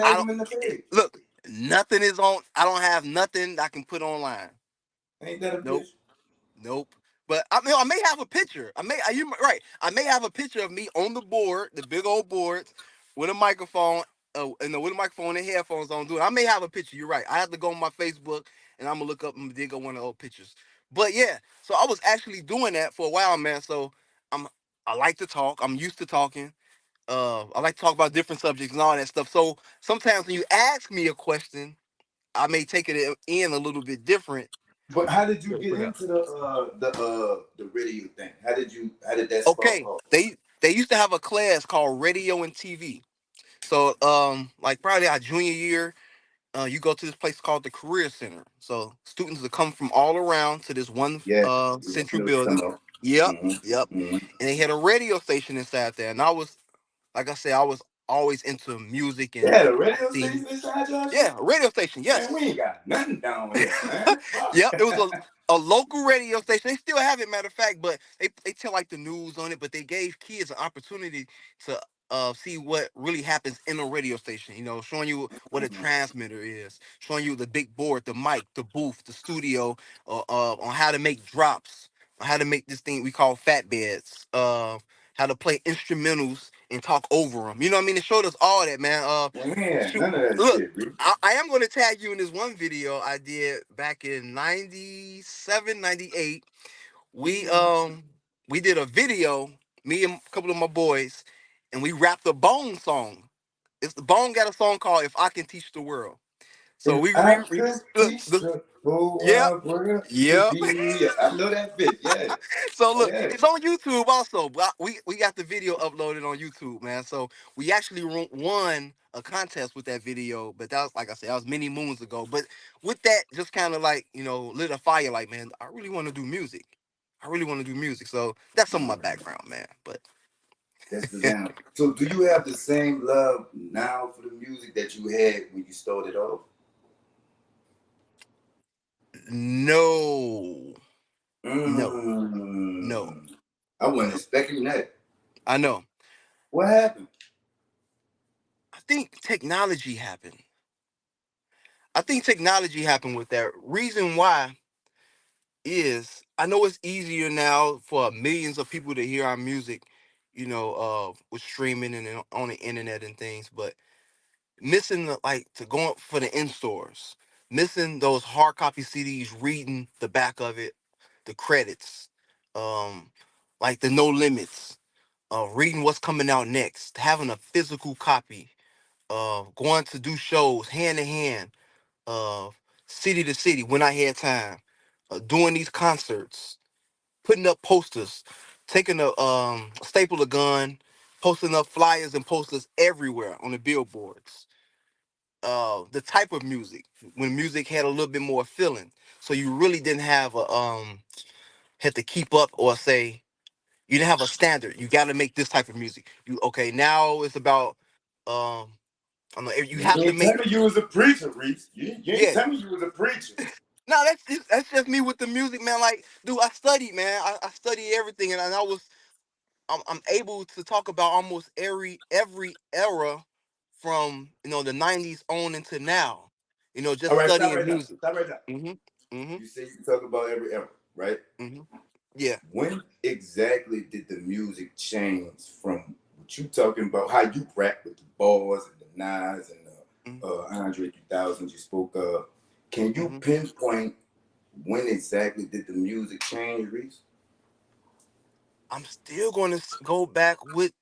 I Tag don't them in the page. look. Nothing is on. I don't have nothing I can put online. Ain't that a Nope. bitch? Nope. But I may have a picture. You right. I may have a picture of me on the board, the big old boards, with a microphone, with a microphone and headphones on. Doing. I may have a picture. You're right. I have to go on my Facebook and I'm gonna look up and dig up one of the old pictures. But yeah, so I was actually doing that for a while, man. So I'm. I like to talk. I'm used to talking. I like to talk about different subjects and all that stuff. So sometimes when you ask me a question, I may take it in a little bit different. But how did you get into the radio thing? How did that spark Okay, off? they used to have a class called radio and TV. So like probably our junior year, you go to this place called the Career Center. So students that come from all around to this one Yeah, yeah, I central know what you're building. talking about. Yep, yep. Mm-hmm. Mm-hmm. And they had a radio station inside there. And I was, like I said, I was always into music and Yeah, the radio acting. station inside your shit. Yeah, a radio station. Man, we Yes. ain't got nothing down here, man. Fuck. Yep, it was a local radio station. They still have it, matter of fact, but they tell like the news on it. But they gave kids an opportunity to see what really happens in a radio station. Showing you what a transmitter is, showing you the big board, the mic, the booth, the studio, on how to make drops, on how to make this thing we call fat beds, how to play instrumentals and talk over them. You know what I mean? It showed us all that, man. Man, Shoot, none of that look. shit, bro. I am going to tag you in this one video I did back in 97, 98. We Mm. um we did a video, me and a couple of my boys, and we rapped a Bone song. It's the Bone got a song called "If I Can Teach the World." So If we I could look teach the the Oh, Yep. wow, bro. To Yep. be, I know that bitch. Yeah. So look, Yeah. it's on YouTube also. But we got the video uploaded on YouTube, man. So we actually won a contest with that video, but that was, like I said, that was many moons ago. But with that, just kind of like, lit a fire. Like, man, I really want to do music. I really want to do music. So that's some of my background, man. But That's the down. So, do you have the same love now for the music that you had when you started off? no, no, no. Mm. I wasn't expecting that. I know. What happened? I think technology happened. I think technology happened with that. Reason why is I know it's easier now for millions of people to hear our music, with streaming and on the internet and things, but missing like to go for the in stores, missing those hard copy CDs, reading the back of it, the credits, um, like the No Limits, reading what's coming out next, having a physical copy, going to do shows hand to hand, uh, city to city when I had time, doing these concerts, putting up posters, taking a stapler gun, posting up flyers and posters everywhere on the billboards. The type of music, when music had a little bit more feeling, so you really didn't have a had to keep up or say you didn't have a standard. You got to make this type of music. You okay? Now it's about um I don't know. You You have to ain't make tell me you was a preacher, Reese. You ain't yeah. tell me you was a preacher. No, that's just me with the music, man. Like, dude, I studied, man. I studied everything, and I'm able to talk about almost every era from the '90s on into now. All Just right, stop studying right now. music. Stop right now. Mhm. Mhm. You say you talk about every era, right? Mhm. Yeah. When exactly did the music change from what you talking about, how you rap with the bars and the nines and Mhm. the Andre 3000 you spoke of? Can you Mhm. pinpoint when exactly did the music change, Reese? I'm still going to go back with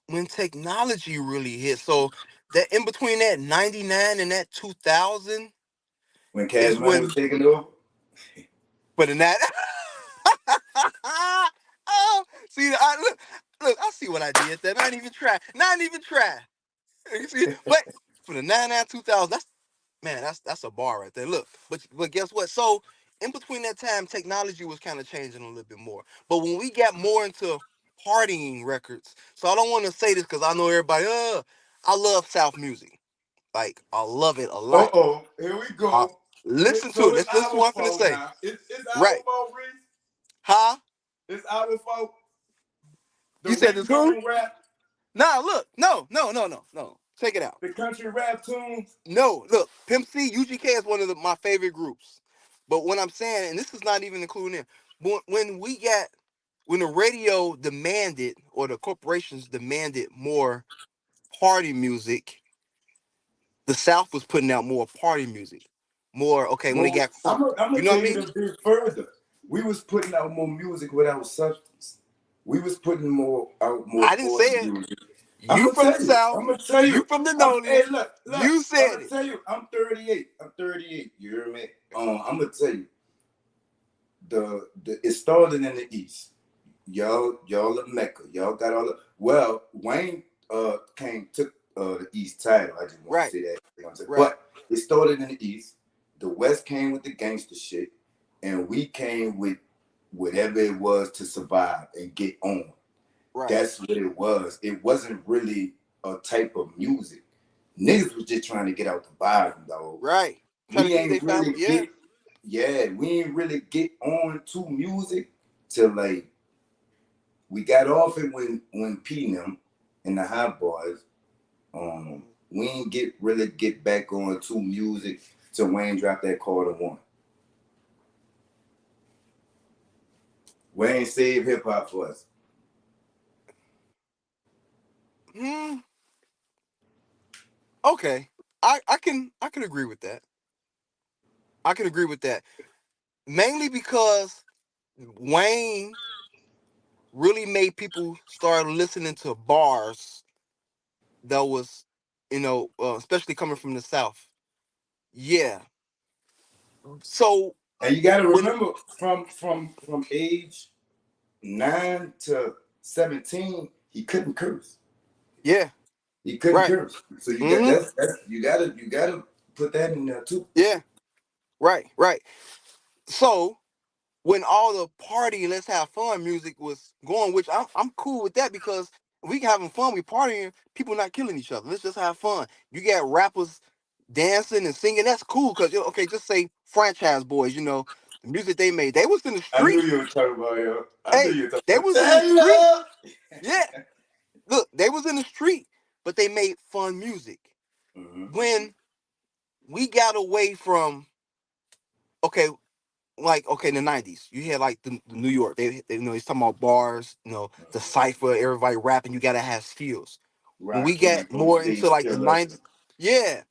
when technology really hit. So that in between that '99 and that 2000 When Cash is Money when was taking over? but in that oh, see, look, I see what I did there. Not even try. Not even try. You see, but for the 99 2000, that's a bar right there. Look, but guess what? So in between that time, technology was kind of changing a little bit more. But when we got more into partying records, so I don't want to say this because I know everybody. I love South music. Like I love it a lot. Uh-oh, here we Uh, go. listen to So it. it's Listen to our what I'm finna fault say. now. It's our Right? fault, Reese. Huh? It's our fault. The You said it's who? ringtone rap, Nah, look, no. Check it out. the country rap tunes. No, look, Pimp C, UGK is one of my favorite groups. But what I'm saying, and this is not even including them, when the radio demanded or the corporations demanded more party music, the South was putting out more party music. More, okay, when they More, got crunk. I'm You gonna know what I take mean? it a bit further. We was putting out more music without substance. We was putting more I didn't say party it. music. I'm You gonna from the tell you. South, I'm gonna tell you you. from the Hey, Nolies, look. you I'm said gonna it. tell you. I'm 38. I'm 38. You hear me? I'm gonna tell you. It started in the East. Y'all are Mecca. Y'all got all the Wayne took the East title. I just want to Right, say that. You know what I'm saying? right, But it started in the East. The West came with the gangster shit, and we came with whatever it was to survive and get on. right, That's what it was. It wasn't really a type of music. Niggas was just trying to get out the bottom, dog. right. Trying to We keep their ain't family, really yeah. get yeah, we ain't really get on to music till like we got off it when P them and the Hot Boys. We ain't really get back on to music till Wayne dropped that Carter One. Wayne saved hip hop for us. Hmm. Okay. I can agree with that. I can agree with that. Mainly because Wayne really made people start listening to bars that was, especially coming from the South. Yeah. So And you got to when remember, from age 9 to 17, he couldn't curse. yeah, He couldn't right. curse. So you got Mm-hmm. that's you gotta put that in there too. Yeah, right, right. So when all the party, let's have fun music was going, which I'm cool with that because we having fun, we partying, people not killing each other. Let's just have fun. You got rappers dancing and singing, that's cool because okay, just say franchise boys, the music they made, they was in the I knew street. you were talking about him. I knew Hey, you were talking they about was in the street. Taylor. Yeah, look, they was in the street, but they made fun music. Mm-hmm. When we got away from okay, like okay in the 90s you had like the New York, they he's talking about bars, the cipher, everybody rapping, you gotta have skills. When we Rockin', get more into Ghostface like the Killer. 90s, yeah,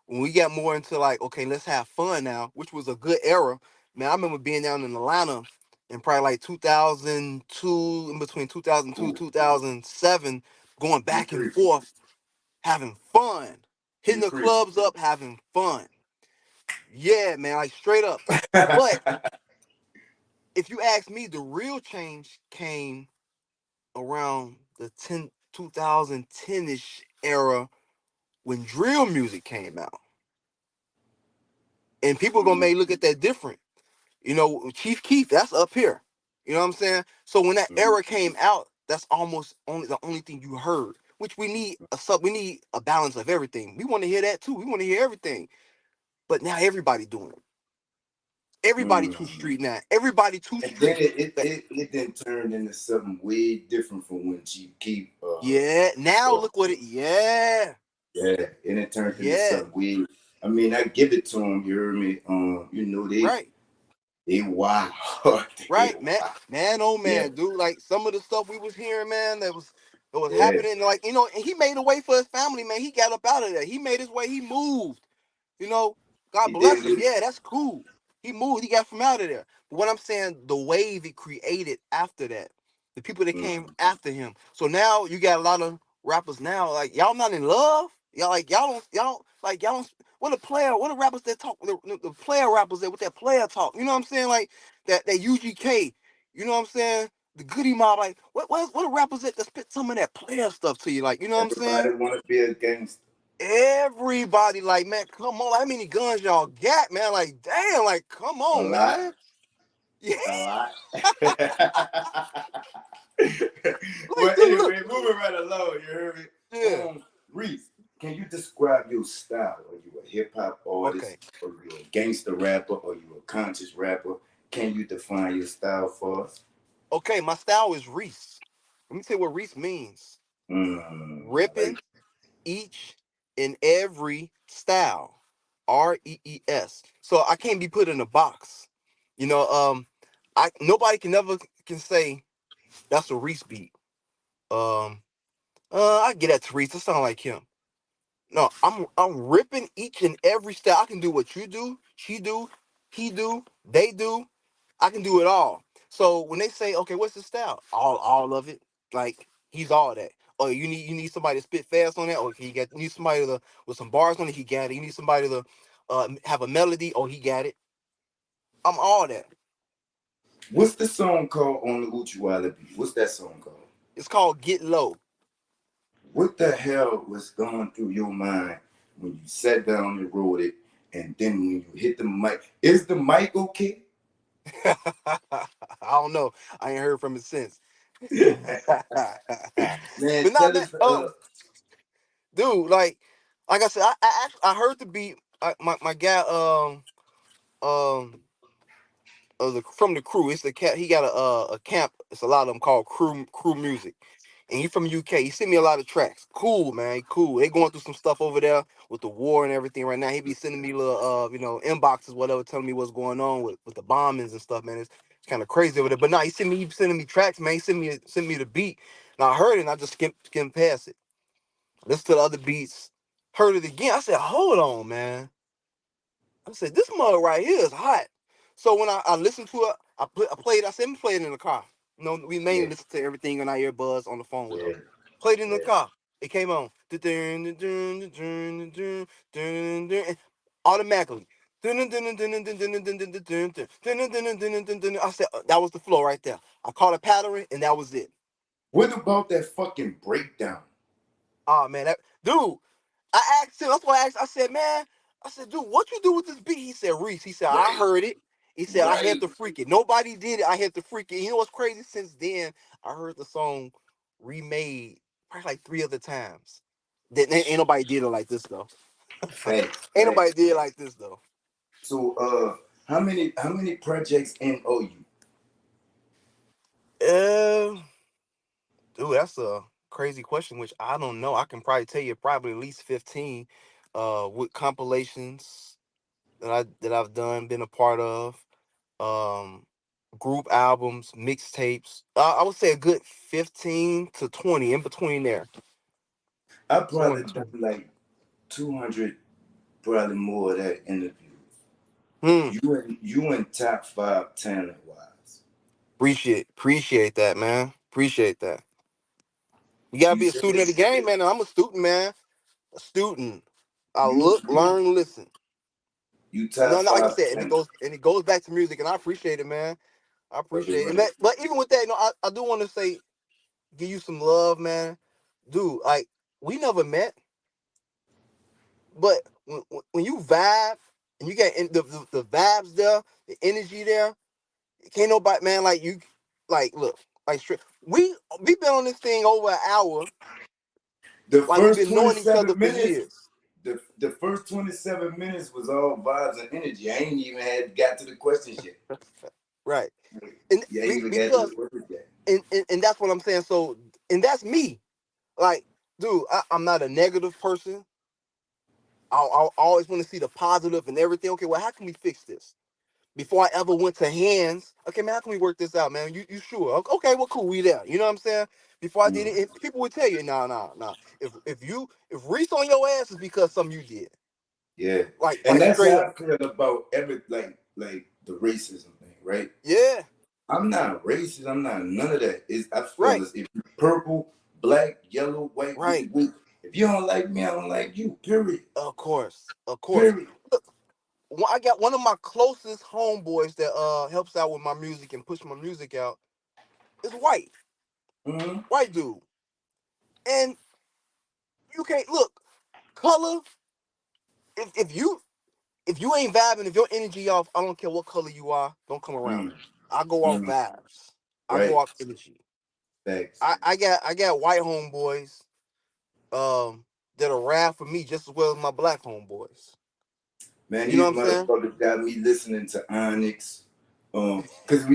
when we got more into like okay let's have fun now, which was a good era, man. I remember being down in Atlanta in probably like 2002, in between 2002 Ooh, 2007, going you back and preach. forth having fun, hitting You the preach. clubs up having fun, yeah man, like straight up. But if you ask me, the real change came around the 2010-ish era when drill music came out. And people gonna Mm-hmm. may look at that different. Chief Keef, that's up here. You know what I'm saying? So when that era came out, that's almost only the only thing you heard. Which we need a balance of everything. We want to hear that too. We want to hear everything. But now everybody doing it. Everybody too Mm-hmm. street now. Everybody too And then street. it then turned into something way different from when Chief Keef Yeah. Now uh look what it. Yeah. yeah, and it turned into Yeah. something way. I mean, I give it to him. You heard me. Right. They wild. They Right, man, wild. man, oh Yeah, man, dude. Like some of the stuff we was hearing, man, that was yeah. happening. Like and he made a way for his family, man. He got up out of there. He made his way. He moved. You know, God He bless him. did. Yeah, that's cool. He moved. He got from out of there. But what I'm saying, the wave it created after that, the people that came Mm. after him. So now you got a lot of rappers now. Like y'all not in love. Y'all don't. What a player. What the rappers that talk. The player rappers that with that player talk. You know what I'm saying? Like that UGK. You know what I'm saying? The Goody Mob. Like what the rappers that spit some of that player stuff to you? Like you know what I'm saying? Everybody want to be a gangster. Everybody, like, man, come on. How many guns y'all got, man? Like, damn, like, come A on, lot. man. Yeah, A lot. like, Well, dude, look. anyway, moving right along. You heard me. Yeah. Reese, can you describe your style? Are you a hip hop artist, Okay. or you a gangster rapper, or you a conscious rapper? Can you define your style for us? Okay, my style is Reese. Let me tell you what Reese means. Like, Ripping each and every style. REES. So I can't be put in a box. You know, I nobody can say that's a Reese beat. Um, I get that to Reese. It sound like him. No, I'm ripping each and every style. I can do what you do, she do, he do, they do. I can do it all. So when they say, okay, what's the style? All of it. Like he's all that. Oh, you need somebody to spit fast on that. Okay, you need somebody with some bars on it. He got it. You need somebody to have a melody. Oh, he got it. I'm all that. what's the song called on the Uchiwala beat? What's that song called? It's called Get Low. What the hell was going through your mind when you sat down and wrote it, and then when you hit the mic? Is the mic okay? I don't know. I ain't heard from it since. Man, But nah, tell man. us. Dude, like I said, I heard the beat. My guy um from the crew. It's the cat. He got a camp. It's a lot of them called crew music. And he from UK. He sent me a lot of tracks. Cool, man. Cool. They going through some stuff over there with the war and everything right now. He be sending me little inboxes, whatever, telling me what's going on with the bombings and stuff, man. It's kind of crazy over there. But nah, he sending me tracks, man. He sent me the beat. And I heard it and I just skimmed past it. Listen to the other beats. Heard it again. I said, hold on, man. I said, this mug right here is hot. So when I listened to it, I played. I said, let me play it in the car. We mainly Yeah, listen to everything on our earbuds on the phone with us. yeah, Played it in the yeah. car. It came on. Automatically. I said that was the flow right there. I caught a pattern and that was it. What about that fucking breakdown? Oh man, that dude. I asked him. That's why I asked. I said, man. I said, dude, what you do with this beat? He said, Reese. He said, I Right, heard it. He said, I had right. to freak it. Nobody did it. I had to freak it. You know what's crazy? Since then, I heard the song remade probably like 3 other times. Then ain't nobody did it like this though. Facts, Ain't nobody facts. did it like this though. So, how many projects in OU? Uh, dude, that's a crazy question, which I don't know. I can probably tell you probably at least 15 with compilations that I've done, been a part of. Um Group albums, mixtapes. I would say a good 15 to 20 in between there. I Somewhere in probably done between. like 200, probably more of that interviews. Hmm. You in top five talent wise. Appreciate that, man. Appreciate that. You gotta You be a said student of the game, man. And I'm a student, man. A student. I you look, you learn, listen. you And top no, like I five said, talent. and it goes back to music, and I appreciate it, man. I Right, appreciate it. right. But even with that, I do want to say, give you some love, man. Dude, like we never met, but when you vibe and you get in the vibes there, the energy there, can't nobody, man, like you, like look, like straight. We been on this thing over an hour, The like we've first been knowing each other 27 for minutes, years. the first 27 minutes was all vibes and energy. I ain't even had got to the questions yet. Right. And You ain't even got to the because questions yet. and that's what I'm saying. So and that's me. Like, dude, I'm not a negative person. I'll always want to see the positive and everything. Okay, well, how can we fix this? Before I ever went to hands, okay, man, how can we work this out, man? You sure? Okay, well, cool, we there. You know what I'm saying? Before I did Mm. it, and people would tell you, nah. If Reese on your ass is because something you did, Yeah, and like that's straight how I up, feel about every like the racism thing, right? yeah, I'm not racist. I'm not none of that. I feel right, as if you purple, black, yellow, white, right. if you don't like me, I don't like you. Period. Of course, of course. Period. Look, I got one of my closest homeboys that helps out with my music and push my music out. Is Mm-hmm. white dude, and you can't look color. If you ain't vibing, if your energy off, I don't care what color you are, don't come around Mm-hmm. me. I go off Mm-hmm. vibes. I go Right. off energy. Thanks. I got white homeboys that'll rap for me just as well as my black homeboys. Man, You know these what I'm saying? motherfuckers got me listening to Onyx. Cause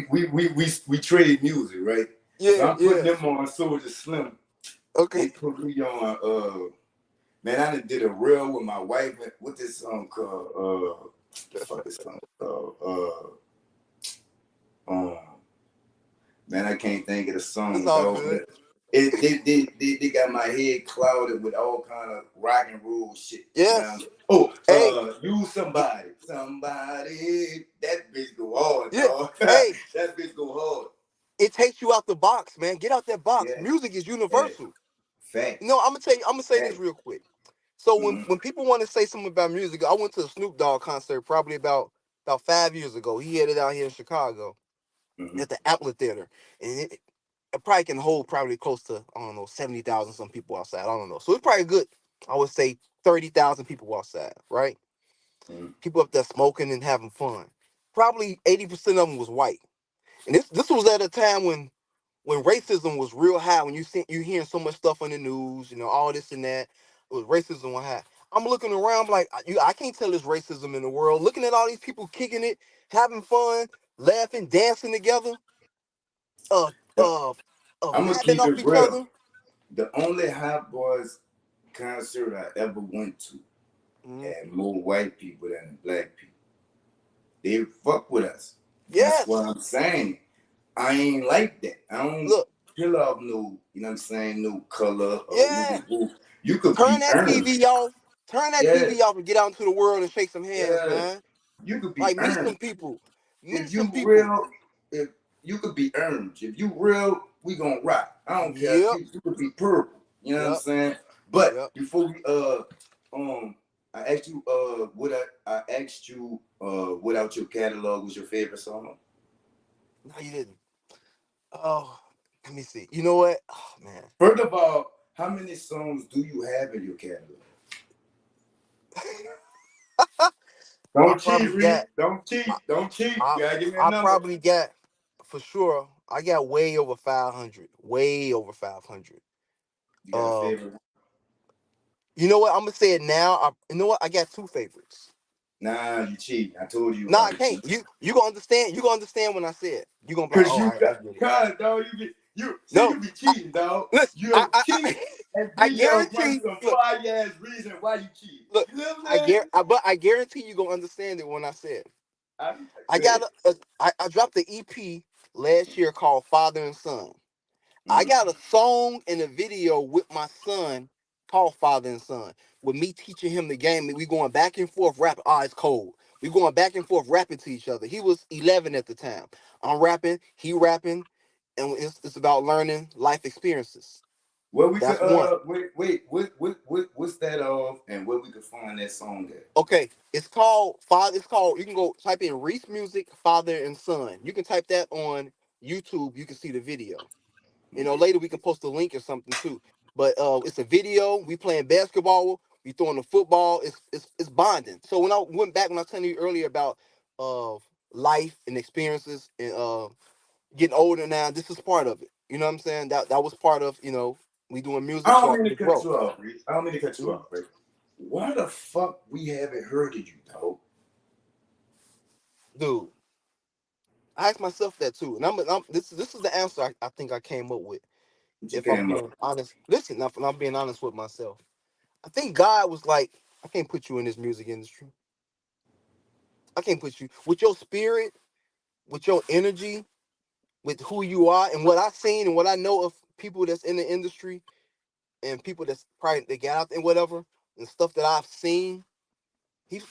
we trade music, right? So Yeah, I'm putting yeah. them on Soldier Slim. Okay. They put me on man, I done did a reel with my wife. What this song called? The fuck this song called? Um, man, I can't think of the That's song, all dog. good. They got my head clouded with all kind of rock and roll shit. You know? Yes. Oh, Hey. you somebody. That bitch go hard, Yeah. dog. Hey. That bitch go hard. It takes you out the box, man. Get out that box. Yeah, Music is yeah. universal. No, Facts. I'm gonna tell you. I'm gonna say this Facts. real quick. So when Mm-hmm. when people want to say something about music, I went to a Snoop Dogg concert probably about 5 years ago. He had it out here in Chicago Mm-hmm. at the Outlet Theater, and it probably can hold probably close to I don't know 70,000 some people outside. I don't know, so it's probably good. I would say 30,000 people outside, right? Mm-hmm. People up there smoking and having fun. Probably 80% of them was white, and this was at a time when racism was real high, when you hearing so much stuff on the news, all this and that, it was racism was high. I'm looking around like I can't tell there's racism in the world. Looking at all these people kicking it, having fun, laughing, dancing together, uh, uh, I'm gonna vibing keep off it each real. other. The only Hot Boys concert I ever went to Mhm. had more white people than black people. They fuck with us. That's what Yes, I'm saying. I ain't like that. I don't look, peel off no, you know what I'm saying, no color or yeah. woo woo. You could Turn be that earned. TV off. Turn that Yeah, TV off and get out into the world and shake some hands, yeah. man. You could be Like meet some earned. people. Meet If some you people. real, if you could be earned. If you real, we gonna rock. I don't care if Yep, you could be purple. You know what I'm yep, saying? But yep. before we I asked you I asked you Without Your Catalog was your favorite song? No, you didn't. Oh, let me see. You know what? Oh man. First of all, how many songs do you have in your catalog? I Don't cheat, probably Reed. got. Don't cheat. I, Don't cheat. I You gotta give me a I number. probably got for sure. I got way over 500. Way over 500. You got a Uh, favorite one? you know what? I'm gonna say it now. You know what? I got two favorites. Nah, you cheat. I told you No, I about it. can't. You gonna understand? You gonna understand when I say it. You gonna be like, Cause oh, you I got, get it. cause dog, you see No, you be cheating, dog. listen. You'll cheat, and I then you'll run guarantee. some Look, fire ass reason why you cheat. look. You know what I'm saying? But I guarantee you gonna understand it when I say it. I I good. got I dropped the EP last year called Father and Son. I Mm. got a song and a video with my son called Father and Son, with me teaching him the game. We going back and forth rapping. Oh, it's cold. We going back and forth rapping to each other. He was 11 at the time. I'm rapping, he rapping, and it's about learning life experiences. Where we could That's one. what's that of, and where we could find that song at? Okay, it's called Father. It's called. You can go type in Reese Music Father and Son. You can type that on YouTube. You can see the video. Later we can post a link or something too. But it's a video. We playing basketball. We throwing the football. It's bonding. So when I went back, when I was telling you earlier about uh life and experiences and getting older now, this is part of it. You know what I'm saying? That was part of we doing I music, don't so mean to the cut growth. you off, Reed. I don't mean to cut you Mhm. off, right? Why the fuck we haven't heard of you, dog? Dude, I asked myself that too, and this is the answer I think I came up with. What you If I'm came up being with? honest, listen, if I'm being honest with myself, I think God was like, I can't put you in this music industry. I can't put you with your spirit, with your energy, with who you are, and what I've seen and what I know of people that's in the industry and people that's probably they got out and whatever and stuff that I've seen.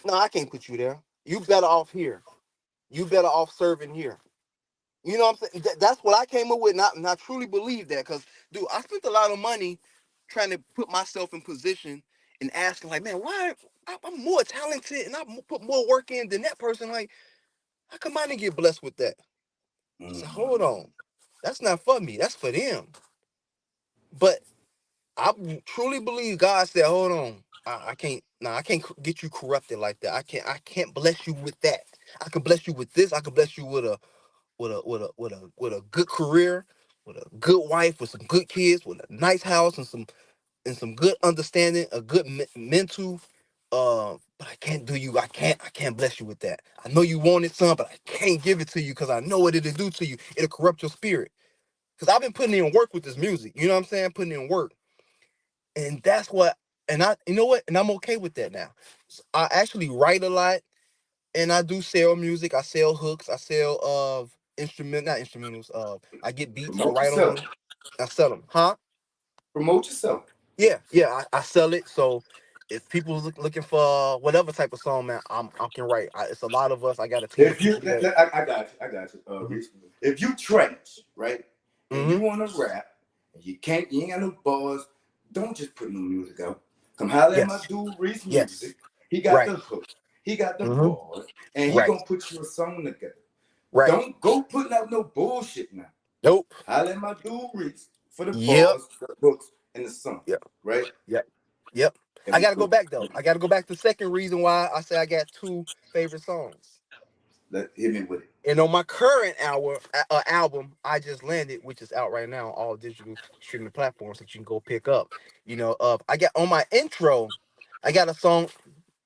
No, I can't put you there. You better off here. You better off serving here. You know what I'm saying? That's what I came up with, and I truly believe that because, dude, I spent a lot of money trying to put myself in position and asking, like, man, why I'm more talented and I put more work in than that person? Like, how come I didn't get blessed with that? I said, hold Mm. on, that's not for me. That's for them. But I truly believe God said, hold on, I can't. Nah, I can't get you corrupted like that. I can't bless you with that. I can bless you with this. I can bless you with a good career, with a good wife, with some good kids, with a nice house and some good understanding, a good mental. But I can't do you. I can't bless you with that. I know you wanted some, but I can't give it to you because I know what it'll do to you. It'll corrupt your spirit. Because I've been putting in work with this music. You know what I'm saying? Putting in work, and that's what. And you know what? And I'm okay with that now. I actually write a lot, and I do sell music. I sell hooks. I sell not instrumentals. I get beats. I Promote write on yourself. them. I sell them. Huh? Promote yourself. Yeah. I sell it. So if people looking for whatever type of song, man, I can write. It's a lot of us. I got a team of If you, people that. I got you, Hmm. Reese. If you trash, right, and Hmm. you want to rap, and you ain't got no bars, don't just put no music out. Come holler at my Yes. dude Reese Music. Yes. He got Right. the hook, he got the Hmm. bars, and he Right. gonna put you a song together. Right. Don't go putting out no bullshit now. Nope. Holler at my dude Reese for the Yep. bars, the hooks, and the song, Yep. right? Yep. Yep. And I we gotta go good. back though. I gotta go back to the second reason why I say I got two favorite songs. Let hit me with it. And on my current album, I Just Landed, which is out right now on all digital streaming platforms that you can go pick up. I got on my intro, I got a song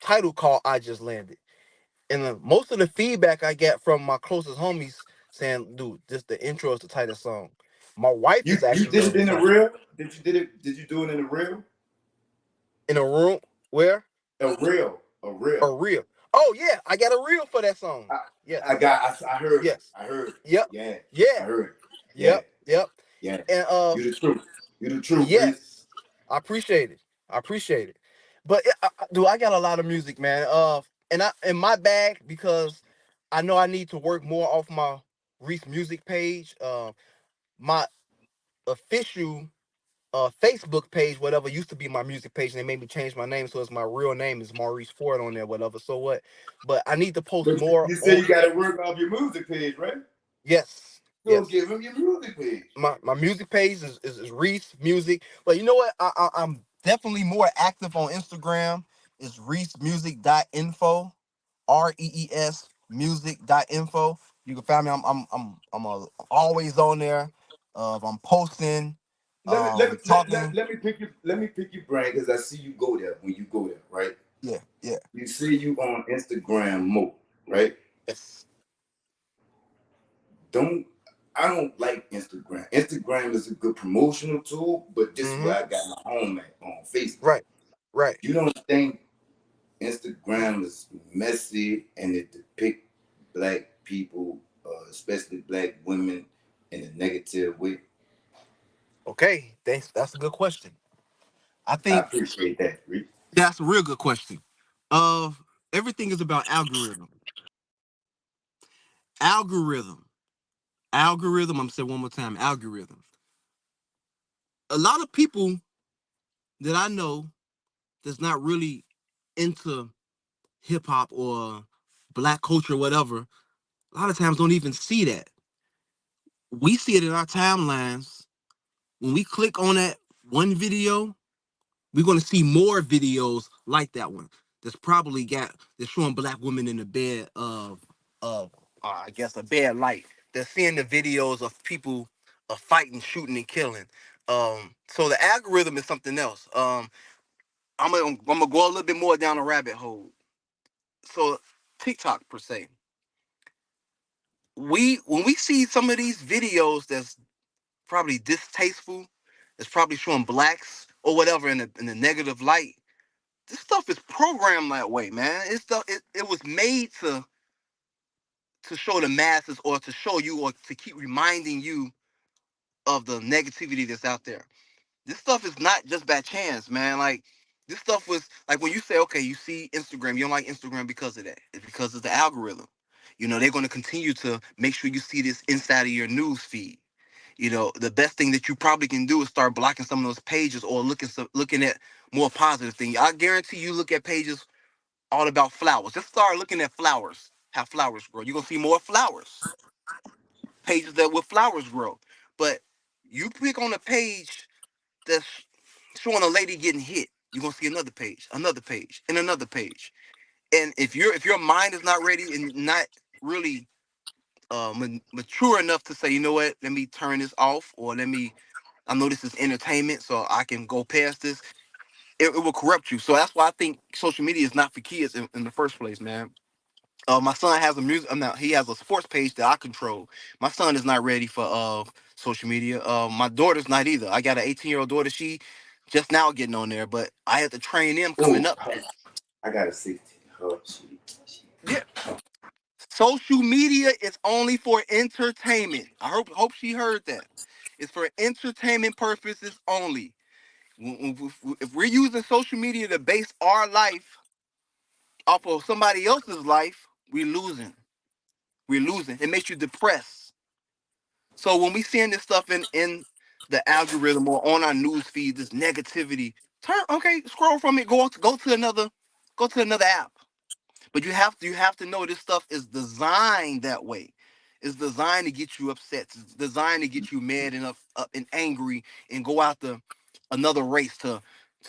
title called I Just Landed. And most of the feedback I get from my closest homies saying, dude, this the intro is the title song. My wife is You actually did on it the in the song. real? Did you do it in the real? In a room where? A real. A reel. Oh yeah, I got a reel for that song. I, Yes. I heard it. Yes. I heard it. Yep. Yeah, I Yeah. heard it. Yeah, Yep. Yep. yeah. And You the truth. You the truth, Reese. yes, I appreciate it. I appreciate it. But dude, I got a lot of music, man. And I in my bag because I know I need to work more off my Reese music page. My official Facebook page, whatever, used to be my music page, and they made me change my name, so it's my real name is Maurice Ford on there, whatever. So what? But I need to post But more you say on. you got to work off your music page, right? Yes, So yes. give him your music page. My music page is Reese Music, but you know what? I'm definitely more active on Instagram. It's reesemusic.info, REES music.info. You can find me. Always on there. I'm posting, Let me let me let, let, talking. let me pick your brain because I see you go there when you go there, right? Yeah, yeah. You say you on Instagram more, right? Yes. Don't I don't like Instagram. Instagram is a good promotional tool, but this is Mm-hmm. where I got my home at on Facebook. Right. Right. You don't think Instagram is messy and it depict black people, especially black women, in a negative way? Okay. Thanks. That's a good question. I I think appreciate that, Reese. that's a real good question. Uh, Everything is about algorithm. Algorithm. Algorithm. I'm saying one more time. Algorithm. A lot of people that I know that's not really into hip hop or black culture or whatever, a lot of times don't even see that. We see it in our timelines. When we click on that one video, we're gonna see more videos like that one. That's showing black women in the bed of I guess a bad light. They're seeing the videos of people fighting, shooting, and killing. So the algorithm is something else. I'm gonna go a little bit more down a rabbit hole. So TikTok per se, when we see some of these videos that's probably distasteful, that's probably showing blacks or whatever in the negative light. This stuff is programmed that way, man. It was made to show the masses or to show you or to keep reminding you of the negativity that's out there. This stuff is not just by chance, man. Like this stuff was like when you say, okay, you see Instagram, you don't like Instagram because of that. It's because of the algorithm. They're going to continue to make sure you see this inside of your news feed. The best thing that you probably can do is start blocking some of those pages or looking at more positive things. I guarantee you look at pages all about flowers. Just start looking at flowers, how flowers grow. You're gonna see more flowers, pages that with flowers grow. But you click on a page that's showing a lady getting hit, you're gonna see another page, and another page. And if your mind is not ready and not really mature enough to say, you know what, let me turn this off, or I know this is entertainment, so I can go past this. It will corrupt you. So that's why I think social media is not for kids in the first place, man. My son has a music. Now he has a sports page that I control. My son is not ready for social media. My daughter's not either. I got an 18-year-old daughter. She just now getting on there, but I had to train them coming Oh, up. I got a 60. Oh, Yeah, social media is only for entertainment. I hope she heard that. It's for entertainment purposes only. If we're using social media to base our life off of somebody else's life, we're losing. We're losing. It makes you depressed. So when we seeing this stuff in the algorithm or on our news feed, this negativity, scroll from it, go to another app. But you have to know this stuff is designed that way. It's designed to get you upset. It's designed to get you mad and up and angry and go out to another race to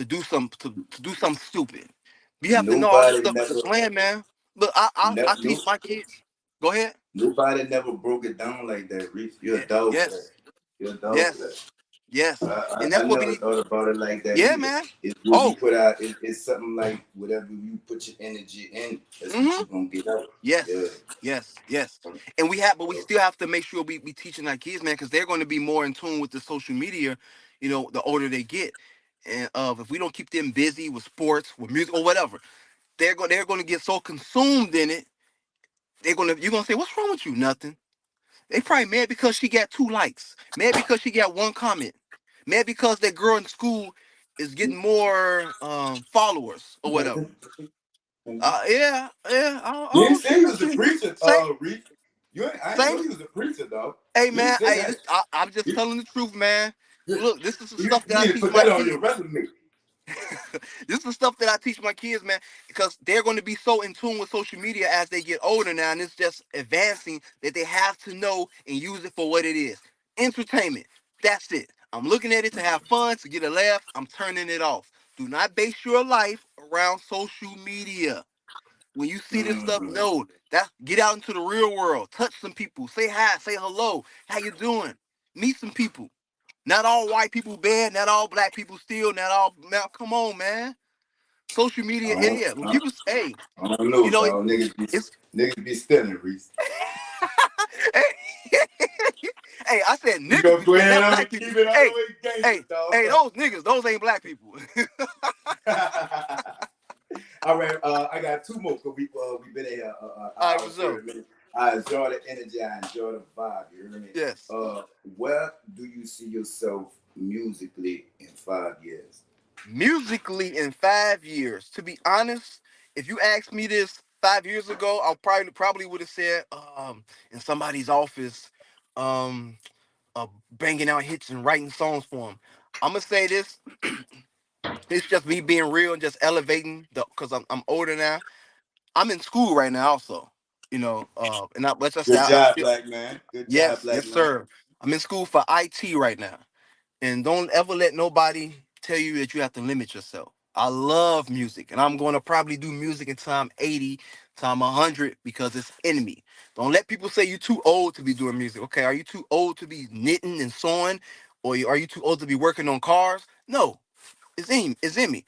do something stupid. You have to know all this nobody stuff is a never, plan, man. Look, I no, teach my kids. Go ahead. nobody never broke it down like that, Reese. You're Yeah. a dog for that. Yes. You're a dog for that. Yes. Yes. And I that's what we never need. thought about it like that Yeah, either. man. It's what we Oh. put out. It's something like whatever you put your energy in, that's what Mm-hmm. you're gonna get out. Yeah. Yes, yes, yes. But we still have to make sure we teaching our kids, man, because they're going to be more in tune with the social media, the older they get. And if we don't keep them busy with sports, with music, or whatever, they're going to get so consumed in it. You're gonna say, what's wrong with you? Nothing. They probably mad because she got 2 likes, mad because she got 1 comment, mad because that girl in school is getting more followers or whatever. Nothing. Yeah, yeah. Oh, You didn't oh, say you shit, was a shit. preacher, Say, Reese. I ain't same. know you was a preacher, dog. Hey, You didn't man. say Hey, that. I'm just You, telling the truth, man. look, this is the You stuff that I need to teach put my that on your kids. resume. This is the stuff that I teach my kids, man, because they're going to be so in tune with social media as they get older now, and it's just advancing that they have to know and use it for what it is. Entertainment. That's it. I'm looking at it to have fun, to get a laugh. I'm turning it off. Do not base your life around social media. When you see this stuff, Mhm. no, that get out into the real world. Touch some people. Say hi. Say hello. How you doing? Meet some people. Not all white people bad. Not all black people steal. Not all. Now, come on, man. Social media, I and don't, yeah, when I, people say, I don't know, you know, dog. it's. Niggas be stealing, Reese. Hey, I said We niggas gonna be go saying ahead that and black people. keep it all the Hey, way gangster, hey, dog. hey, those niggas, those ain't black people. All right, I got two more because we been here All right, hour for sure. 30 minutes. I enjoy the energy. I enjoy the vibe. You hear me? Yes. Where do you see yourself musically in 5 years? Musically in 5 years. To be honest, if you asked me this 5 years ago, I probably would have said, in somebody's office, um, banging out hits and writing songs for them. I'm gonna say this. It's just me being real and just elevating the because I'm older now. I'm in school right now also. And let's just say Good I job, still black man. Good job, yes, black yes, man. sir. I'm in school for IT right now. And don't ever let nobody tell you that you have to limit yourself. I love music, and I'm going to probably do music until I'm 80, till I'm 100, because it's in me. Don't let people say you're too old to be doing music. Okay, are you too old to be knitting and sewing? Or are you too old to be working on cars? No, it's in me.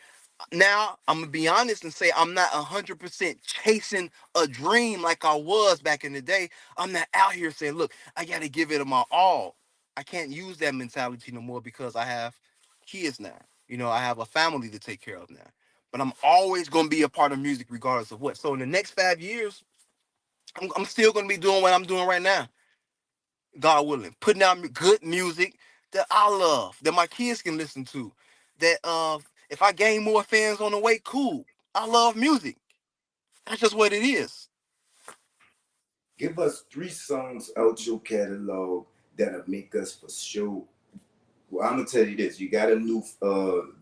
Now I'm gonna be honest and say I'm not 100% chasing a dream like I was back in the day. I'm not out here saying, look, I gotta give it my all. I can't use that mentality no more because I have kids now. I have a family to take care of now. But I'm always gonna be a part of music regardless of what. So in the next 5 years, I'm still gonna be doing what I'm doing right now. God willing, putting out good music that I love, that my kids can listen to. That if I gain more fans on the way, cool. I love music. That's just what it is. Give us 3 songs out your catalog that'll make us for sure. Well, I'm gonna tell you this: you got a new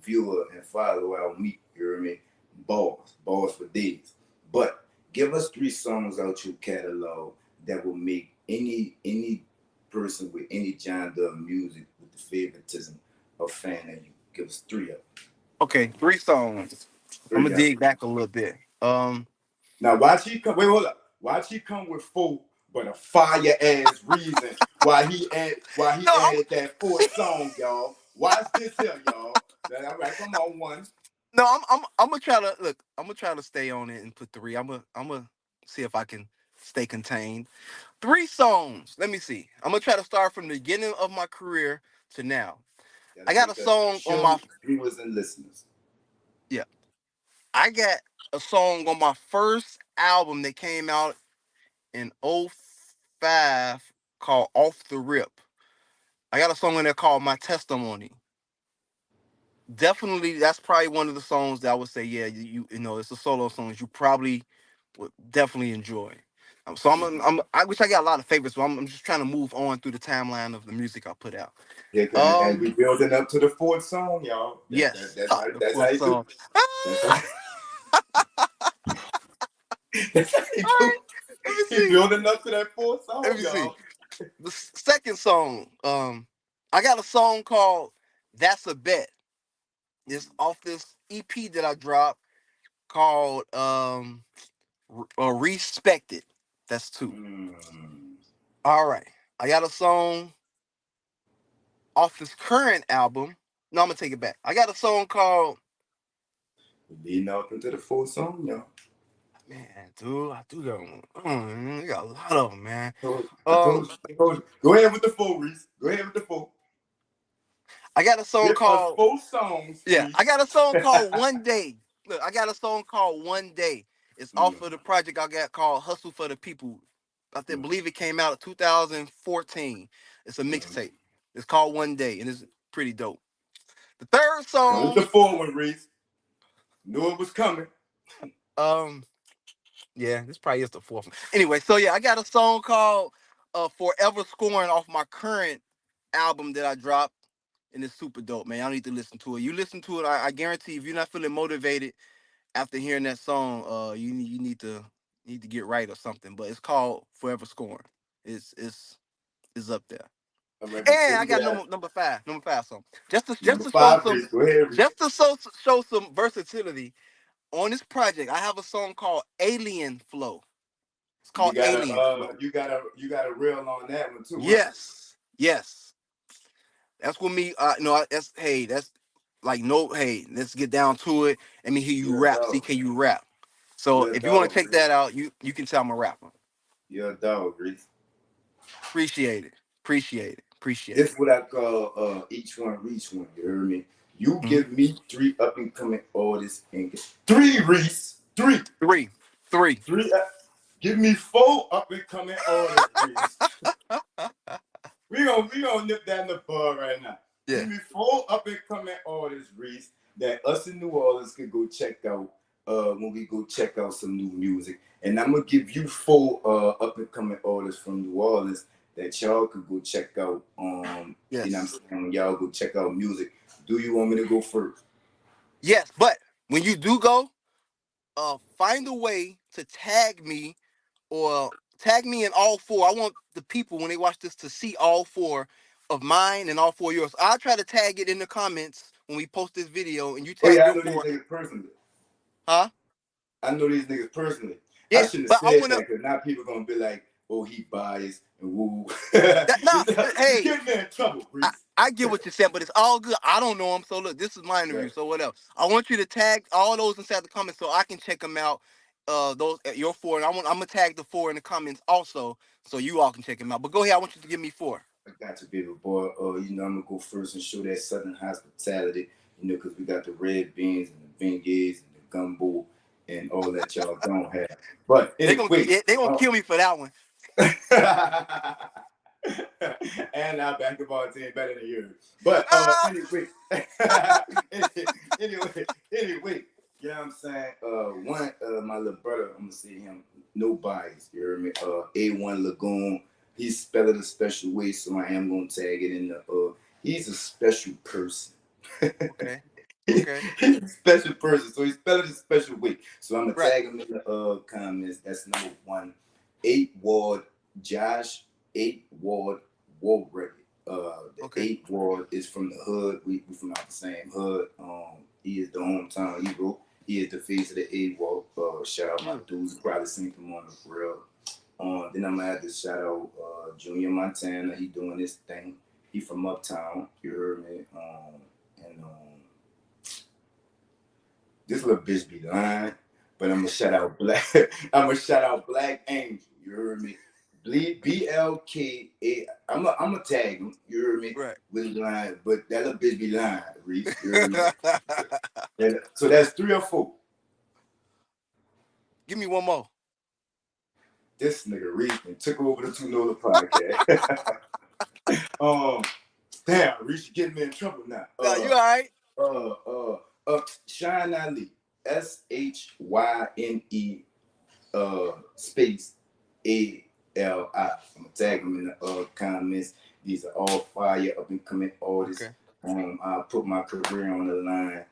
viewer and follower out me. You hear me? Balls for days. But give us 3 songs out your catalog that will make any person with any genre of music with the favoritism of fan of you. Give us 3 of them. Okay, 3 songs. I'm 3 gonna of them. dig back a little bit. Now, watch he come. Wait, hold up. Watch he come with 4, but a fire ass reason why he No, added that 4th song, y'all. Watch this here, y'all. All right, come on, one. I'm gonna try to look. I'm gonna try to stay on it and put 3. I'm gonna see if I can stay contained. 3 songs. Let me see. I'm gonna try to start from the beginning of my career to now. I That'll got a make us for song on sure my viewers and listeners. yeah. I got a song on my first album that came out in '05 called Off the Rip. I got a song in there called My Testimony. Definitely, that's probably one of the songs that I would say, yeah, it's a solo song you probably would definitely enjoy. So I wish I got a lot of favorites, but I'm just trying to move on through the timeline of the music I put out. Yeah, and we building up to the 4th song, y'all. Yes, the That's how fourth you do. song. That's how, that's how you All do. right, let me He see. building up to that 4th Let song, me see. y'all. The second song, I got a song called "That's a Bet." It's off this EP that I dropped called "Respect It." That's 2. Mm. All right, I got a song off this current album. No, I'm gonna take it back. I got a song called Leading up into the 4th song, y'all. man, dude. I do got one. I got a lot of them, man. I told you. I told you. Go ahead with the 4, Reese. Go ahead with the 4. I got a song Give us called 4 songs, yeah. I Reese. got a song called One Day. Look, I got a song called One Day. It's off of the project I got called Hustle for the People. Believe it came out in 2014. It's a mixtape. It's called One Day, and it's pretty dope. The third Come with the song, 4 one, Reese. Knew it was coming. um, yeah, this probably is the fourth one. Anyway, so yeah, I got a song called Forever Scoring off my current album that I dropped. and it's super dope, man. Y'all need to listen to it. You listen to it, I guarantee if you're not feeling motivated after hearing that song, you need to get right or something. But it's called Forever Scoring. It's up there. All right, And before I we got get out, number five song. Just number to show five, some Reese, go ahead, Reese. just to show some versatility on this project. I have a song called Alien Flow. It's called Alien Flow. You got a reel on that one too, huh? Yes. Yes. That's what me no, that's hey, that's like no hey, let's get down to it. Let me hear you You're a rap. dog. See, can you rap? So You're a if you want to dog, check Reese. that out, you can tell I'm a rapper. You're a dog, Reese. Appreciate it. Appreciate it. Appreciate This it. what I call each one reach one. You heard me? You Mm-hmm. give me three up and coming artists and get three Reese. Three. Three. Three. Three. Give me four up and coming artists, Reese. We gonna nip that in the bud right now. Yeah. Give me four up and coming artists, Reese, that us in New Orleans could go check out when we go check out some new music. And I'm gonna give you four up and coming artists from New Orleans that y'all could go check out. You know what I'm Yes. saying? When y'all go check out music. Do you want me to go first? Yes, but when you do go, find a way to tag me or tag me in all four. I want the people when they watch this to see all four of mine and all four of yours. I'll try to tag it in the comments when we post this video and you Oh tag yeah, I your know these four. niggas personally. Huh? I know these niggas personally. I Yeah, shouldn't have but I said wanna that because now people gonna be like, "Oh, he biased and woo." that nah, You hey, get me in trouble, I, Reese. I get what you're saying, but it's all good. I don't know them, so look, this is my interview. Right. So what else? I want you to tag all those inside the comments so I can check them out. Those your four, and I'm gonna tag the four in the comments also, so you all can check them out. But go ahead, I want you to give me four. I got you, baby boy. I'm gonna go first and show that Southern hospitality. Because we got the red beans and the beignets and the gumbo and all that y'all don't have. But anyway, They gonna kill me for that one. and our basketball team better than yours. But Ah! anyway, anyway, you know what I'm saying? One, my little brother, I'm gonna say him, no bias. You heard me? A1 Lagoon. He's spelled it a special way, so I am gonna tag it in the. He's a special person. Okay. Okay. He's a special person, so he spelled it a special way. So I'm gonna Right. tag him in the comments. That's number one. 8 Ward Josh, 8 Ward Warwick. The Okay. 8 Ward is from the hood. We from out the same hood. He is the hometown hero. He is the face of the 8 Ward. Shout out my dudes. You probably seen him on the grill. Then I'm gonna have to shout out Junior Montana. He doing this thing. He from Uptown. You heard me. And this little bitch be lying, but I'm gonna shout out Black. I'm gonna shout out Black Angel. You heard me. BLKA. I'm gonna tag him. You heard me. Right. With lying, but that little bitch be lying. Reese. You heard me. So that's 3 or 4. Give me one more. This nigga Reese took over the Nola Podcast. Damn, Reese, you getting me in trouble now. No, you all right? Shine Ali. SHYNE space ALI. I'm gonna tag them in the comments. These are all fire up and coming artists. Okay. I put my career on the line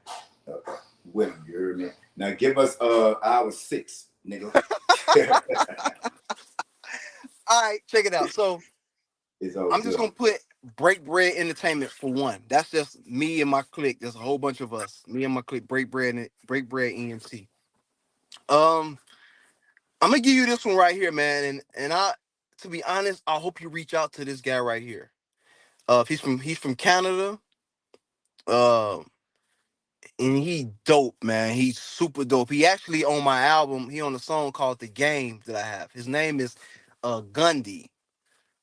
with them. You heard me. Now give us hour 6, nigga. All right, check it out. So It's all I'm good. just gonna put Break Bread Entertainment for one. That's just me and my clique. There's a whole bunch of us. Me and my clique, Break Bread ENT. Um, I'm gonna give you this one right here, man. And to be honest, I hope you reach out to this guy right here. He's from Canada. And he dope, man. He's super dope. He actually on my album. He on a song called "The Game" that I have. His name is Gundy.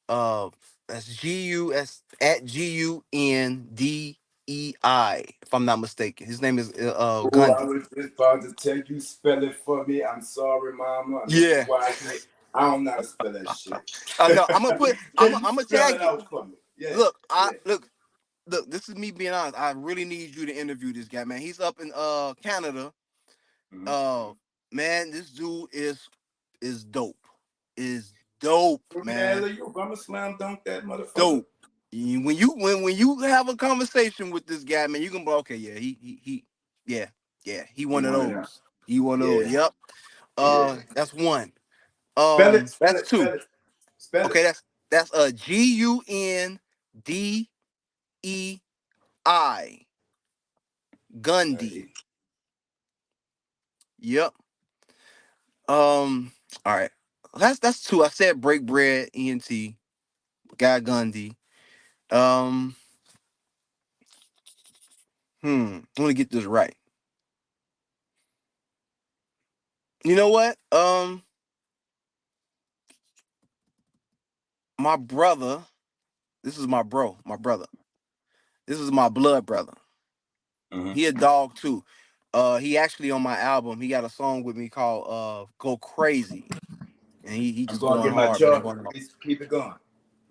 Uh, that's GUS at GUNDEI. If I'm not mistaken, his name is Oh, I Gundy. was just about to tell you spell it for me. I'm sorry, mama. I know you Yeah, watching it. I don't know how to spell that shit. I know. I'm gonna put. I'm Can you gonna spell tag it you. out for me? Yeah, Look, yeah. look. This is me being honest. I really need you to interview this guy, man. He's up in Canada. Mm-hmm. Man, this dude is dope. Is dope, Man, man. look, you Obama slam dunk that motherfucker. Dope. When you have a conversation with this guy, man, you can be okay. Yeah, he one You of want it now? those. He one of those. Yeah, Yep. yeah. That's one. Spell it, spell That's it, two. spell it, spell Okay, it. that's Gundei. Gundy. Right. Yep. All right. That's two. I said break bread, ENT, guy Gundy. Um, I want to get this right. You know what? My brother. This is my bro. My brother. This is my blood brother. Mm-hmm. He a dog too. He actually on my album. He got a song with me called "Go Crazy," and he I'm just going to going get my hard, man. charger. Going hard. Keep it going.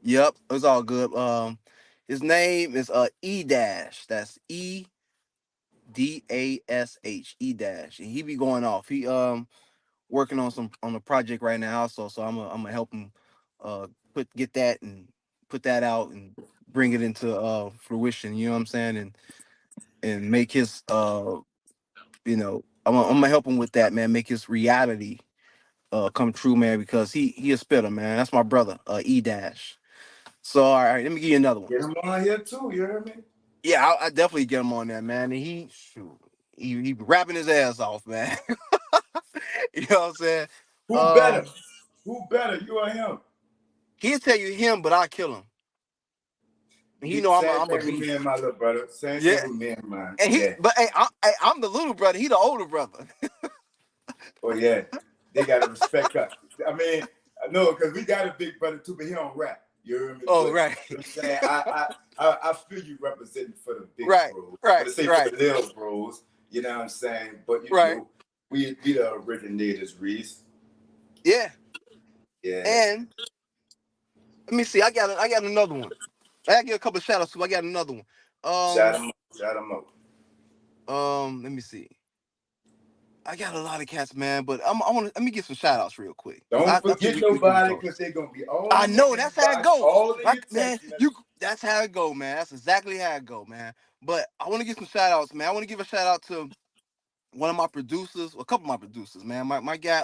Yep, it's all good. His name is E Dash. That's EDASH. E Dash, and he be going off. He working on a project right now also, so I'm gonna help him get that and put that out and bring it into fruition. You know what I'm saying? And make his I'm gonna help him with that, man. Make his reality come true, man, because he a spitter, man. That's my brother, E Dash. So all right, let me give you another one. Get him on here too. You heard me? Yeah, I definitely get him on that, man. And he rapping his ass off, man. You know what I'm saying? Who better? Um, Who better? You or him? he'll tell you him, but I kill him. He know I'm Same a thing with me beast. and my little brother. Same Yeah, thing with me and mine. and Yeah. I'm the little brother. He the older brother. Oh yeah. They gotta respect us. I mean, I know because we got a big brother too, but he don't rap. You hear me? Oh But right, you know what I'm saying, I feel you representing for the big right, bros. right, But to say for right, the little bros, you know what I'm saying? But you right. know, we the originators, Reese. Yeah, Yeah. and let me see. I got another one. I gotta give a couple of shout outs too. I got another one. Shout him out. Shout him out. Let me see. I got a lot of cats, man, but I want to let me get some shout outs real quick because Don't I think forget we can nobody go. because they're gonna be all I in your know that's how it inbox, go. all in your Like, man, text message. that's how it go, man. That's exactly how it go, man. But I want to give some shout outs, man. I want to give a shout out to one of my producers, a couple of my producers, man. My guy,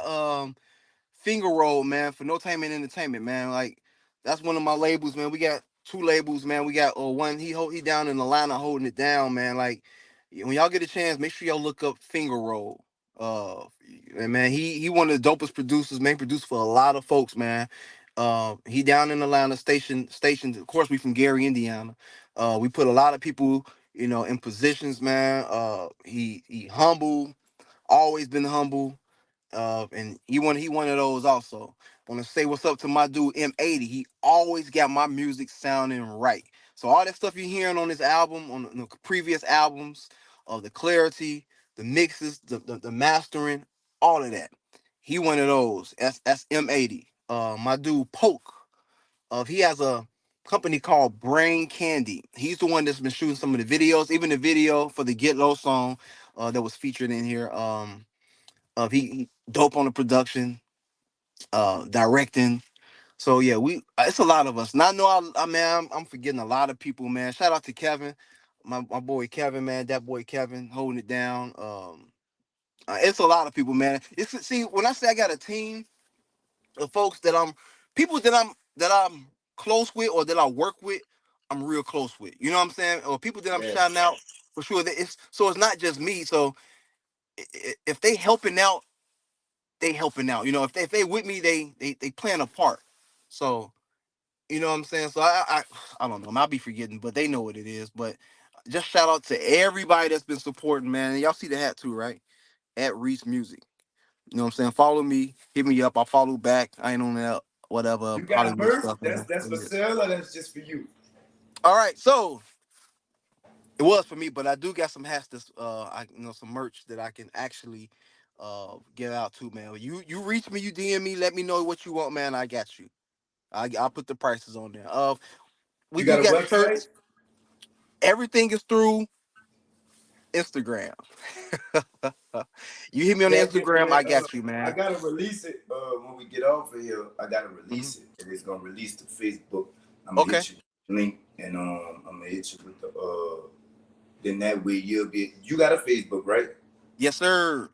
Finger Roll, man, for No Time and Entertainment, man. Like, that's one of my labels, man. We got two labels, man. We got one, he down in Atlanta holding it down, man. Like, when y'all get a chance, make sure y'all look up Finger Roll. And man, he one of the dopest producers, man. Produced for a lot of folks, man. He down in Atlanta, stationed. Of course, we from Gary, Indiana. We put a lot of people, in positions, man. He humble, always been humble. And he one of those also. Want to say what's up to my dude M80. He always got my music sounding right. So all that stuff you're hearing on this album, on the previous albums, of the clarity, the mixes, the mastering, all of that. He one of those. That's M80. My dude Poke. He has a company called Brain Candy. He's the one that's been shooting some of the videos, even the video for the Get Low song that was featured in here. He dope on the production, directing. So yeah, it's a lot of us. Now I know I'm forgetting a lot of people, man. Shout out to Kevin, my boy Kevin, man. That boy Kevin holding it down. It's a lot of people, man. See when I say I got a team of folks people that I'm close with or that I work with, I'm real close with. You know what I'm saying? Or people that I'm Yeah. shouting out for sure. It's not just me. So if they helping out, they helping out. If they with me, they playing a part. So you know what I'm saying. So I don't know. I'll be forgetting, but they know what it is. But just shout out to everybody that's been supporting, man. And y'all see the hat too, right? At Reese Music. You know what I'm saying. Follow me, hit me up. I'll follow back. I ain't on that whatever You got Hollywood merch? stuff, That's man. that's for sale or that's just for you? All right, so it was for me, but I do got some hats that's some merch that I can actually get out to, man. You reach me, you DM me, let me know what you want, man. I got you. I'll put the prices on there. We You do got a got website? shirts. Everything is through Instagram. You hit me on the Tap into Instagram, I that. got you, I man. gotta release it when we get off of here. I gotta Hmm. release it, and it's gonna release to Facebook. I'm gonna Okay. hit you. link, and I'm gonna hit you with the then that way you got a Facebook, right? Yes, sir.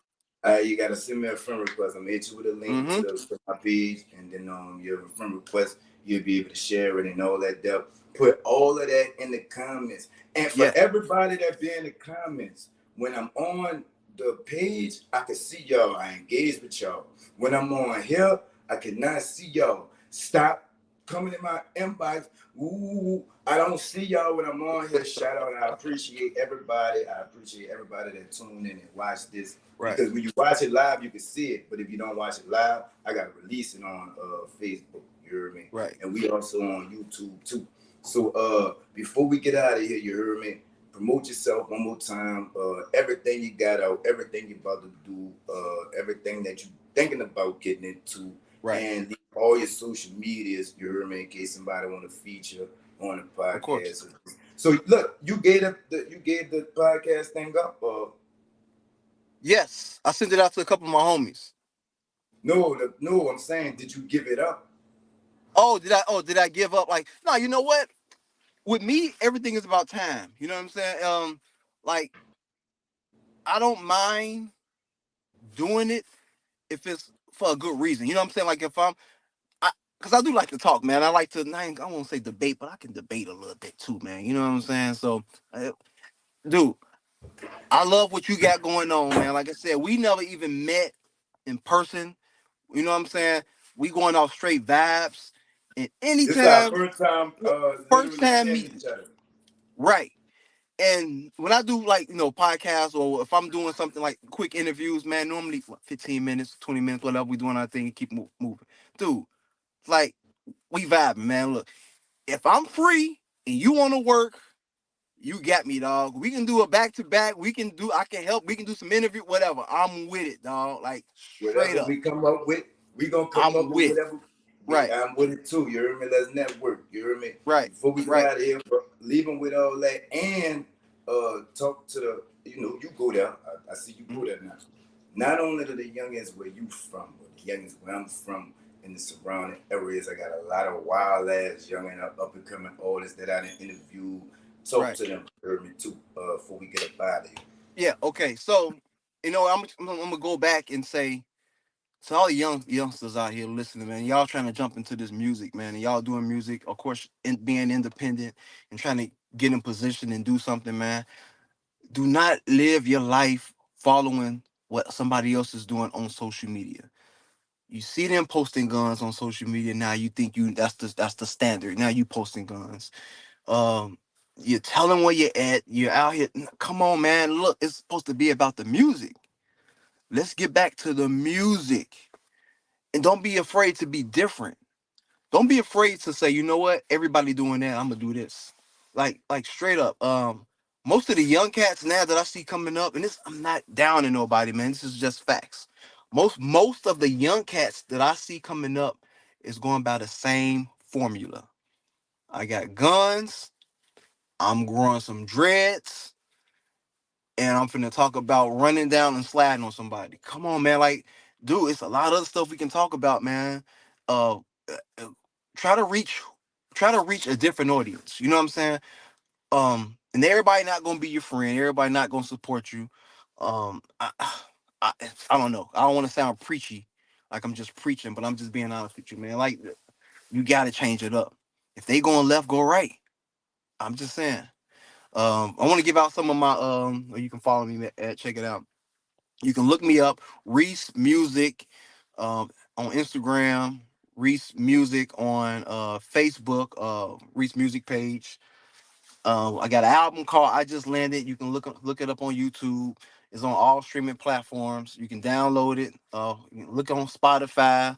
You gotta send me a friend request. I'm gonna hit you with a link Mm-hmm. to my page, and then your friend request, you'll be able to share it and all that stuff. Put all of that in the comments, and for Yes. everybody that be in the comments, when I'm on the page, I can see y'all. I engage with y'all. When I'm on here, I cannot see y'all. Stop coming in my inbox. Ooh, I don't see y'all when I'm on here. Shout out. I appreciate everybody. I appreciate everybody that tuned in and watched this. Right. Because when you watch it live, you can see it. But if you don't watch it live, I got to release it on Facebook. You heard me? Right. And we also on YouTube too. So before we get out of here, you heard me? Promote yourself one more time. Everything you got out, everything you about to do, everything that you thinking about getting into, Right. and all your social medias. You heard me? In case somebody want to feature on the Of course. podcast. So look, you gave the podcast thing up. Yes. I sent it out to a couple of my homies. No, I'm saying, did you give it up? Oh, did I? Oh, did I give up? Like, no. You know what? With me, everything is about time. You know what I'm saying? Like, I don't mind doing it if it's for a good reason. You know what I'm saying? Like, if because I do like to talk, man. I like to. I won't say debate, but I can debate a little bit too, man. You know what I'm saying? So, uh, dude, I love what you got going on, man. Like I said, we never even met in person. You know what I'm saying? We going off straight vibes. And This is our anytime, first time first literally time seeing meeting, each other. right? And when I do like podcasts, or if I'm doing something like quick interviews, man, normally 15 minutes, 20 minutes, whatever, we doing our thing, keep moving, dude. Like we vibing, man. Look, if I'm free and you want to work, you got me, dog. We can do a back to back. I can help. We can do some interview, whatever. I'm with it, dog. Like straight Whatever up, we come up with, we gonna come up I'm with with it. whatever. Right, I'm with it too. You hear me? Let's network. You hear me? right, Before we get right. out of here, bro, leave them with all that and talk to the. You go there. I see you go Mhm. there now. Not only to the youngins where you from, but the youngins where I'm from in the surrounding areas. I got a lot of wild ass young and up and coming artists that I didn't interview. Talk Right. to them, you heard me too. Before we get up out of here. Yeah. Okay. So, I'm gonna go back and say to all the youngsters out here listening, man, y'all trying to jump into this music, man, and y'all doing music, of course, being independent and trying to get in position and do something, man. Do not live your life following what somebody else is doing on social media. You see them posting guns on social media now. You think that's the standard. Now you posting guns. Um, you're telling where you're at. You're out here. Come on, man. Look, it's supposed to be about the music. Let's get back to the music, and don't be afraid to be different. Don't be afraid to say, you know what, everybody doing that, I'm gonna do this. Like straight up. Most of the young cats now that I see coming up, and this I'm not downing nobody, man. This is just facts. Most of the young cats that I see coming up is going by the same formula. I got guns, I'm growing some dreads, and I'm finna talk about running down and sliding on somebody. Come on, man. Like, dude, it's a lot of other stuff we can talk about, man. Uh, uh, try to reach, try to reach a different audience. You know what I'm saying? And everybody not gonna be your friend. Everybody not gonna support you. I, I, I don't know. I don't want to sound preachy, like I'm just preaching, but I'm just being honest with you, man. Like, you gotta change it up. If they going left, go right. I'm just saying. I want to give out some of my you can follow me at check it out. You can look me up, Reese Music, on Instagram, Reese Music on Facebook, Reese Music page. I got an album called I Just Landed. You can look it up on YouTube. It's on all streaming platforms. You can download it. You can look on Spotify,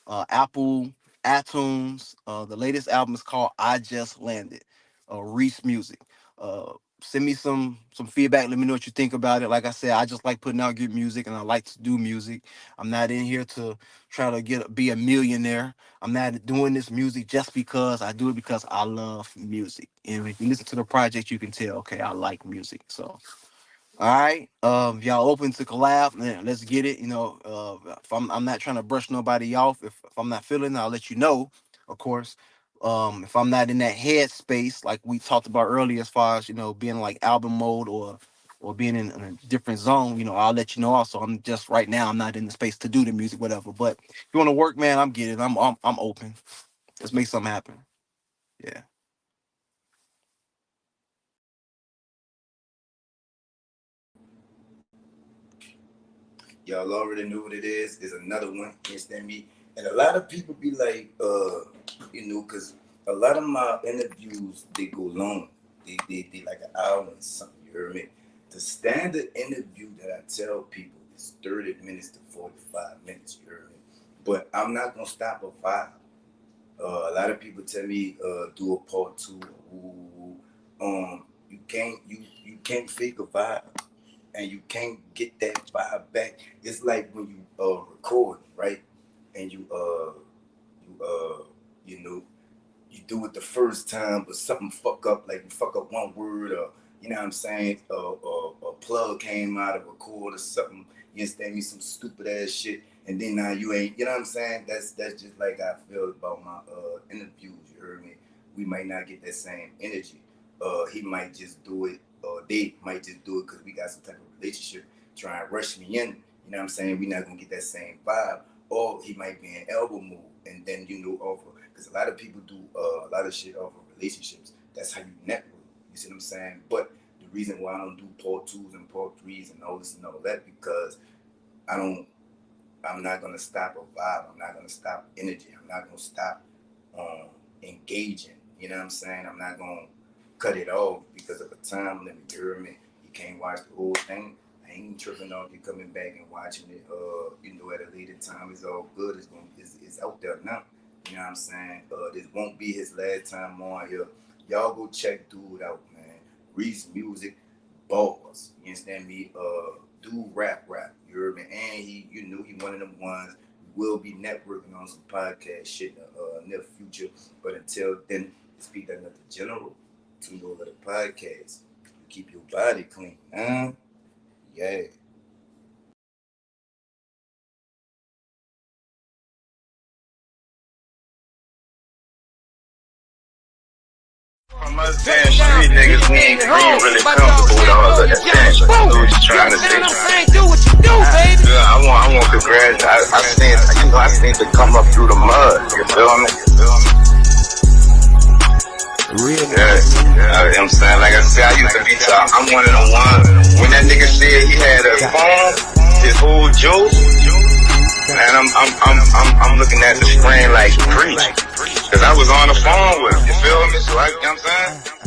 Apple, iTunes. The latest album is called I Just Landed. Reese Music. Uh, Send me some feedback. Let me know what you think about it. Like I said, I just like putting out good music, and I like to do music. I'm not in here to try to be a millionaire. I'm not doing this music just because I do it because I love music. And if you listen to the project, you can tell, okay, I like music. So all right. If y'all open to collab, then let's get it. If I'm not trying to brush nobody off. If I'm not feeling it, I'll let you know, of course. If I'm not in that head space, like we talked about earlier, as far as being like album mode or being in a different zone, I'll let you know. Also, I'm just right now, I'm not in the space to do the music, whatever. But if you want to work, man, I'm getting. I'm open. Let's make something happen. Yeah. Y'all already know what it is. It's another one. Instant me. And a lot of people be like, because a lot of my interviews, they go long. They like an hour and something, you heard me? The standard interview that I tell people is 30 minutes to 45 minutes, you heard me? But I'm not going to stop a vibe. A lot of people tell me, do a part 2. You can't fake a vibe. And you can't get that vibe back. It's like when you record, right? And you do it the first time, but something fuck up, like you fuck up one word, or you know what I'm saying, a plug came out of a chord or something. You understand me? Some stupid ass shit, and then now you ain't. You know what I'm saying? That's just like I feel about my interviews. You heard me? We might not get that same energy. He might just do it, or they might just do it because we got some type of relationship, try and rush me in. You know what I'm saying? We're not gonna get that same vibe. Or he might be in elbow move, and then offer, because a lot of people do a lot of shit off of relationships. That's how you network. You see what I'm saying? But the reason why I don't do part 2s and part 3s and all this and all that, because I'm not gonna stop a vibe. I'm not gonna stop energy. I'm not gonna stop engaging. You know what I'm saying? I'm not gonna cut it off because of a time limit. You hear me? You can't watch the whole thing. I ain't tripping off you coming back and watching it. At a later time. It's all good. It's out there now. You know what I'm saying? This won't be his last time on here. Y'all go check dude out, man. Reese Music, bars. You understand me? Dude rap. You heard me? And he one of them ones. Will be networking on some podcast shit in the near future. But until then, speak that nothing general to Nola Podcast. Keep your body clean, huh? Yeah. From us damn street niggas, we ain't really comfortable with all of that shit. What you trying to say? Do what you do, baby. Yeah, I want congrats. I seen to come up through the mud. You feel me? Real. Yeah. I'm saying, like I said, I used to be top. I'm one of the ones. When that nigga said he had a phone, his whole joke, man, I'm looking at the screen like preach. Cause I was on the phone with him, you feel me? So you know what I'm saying?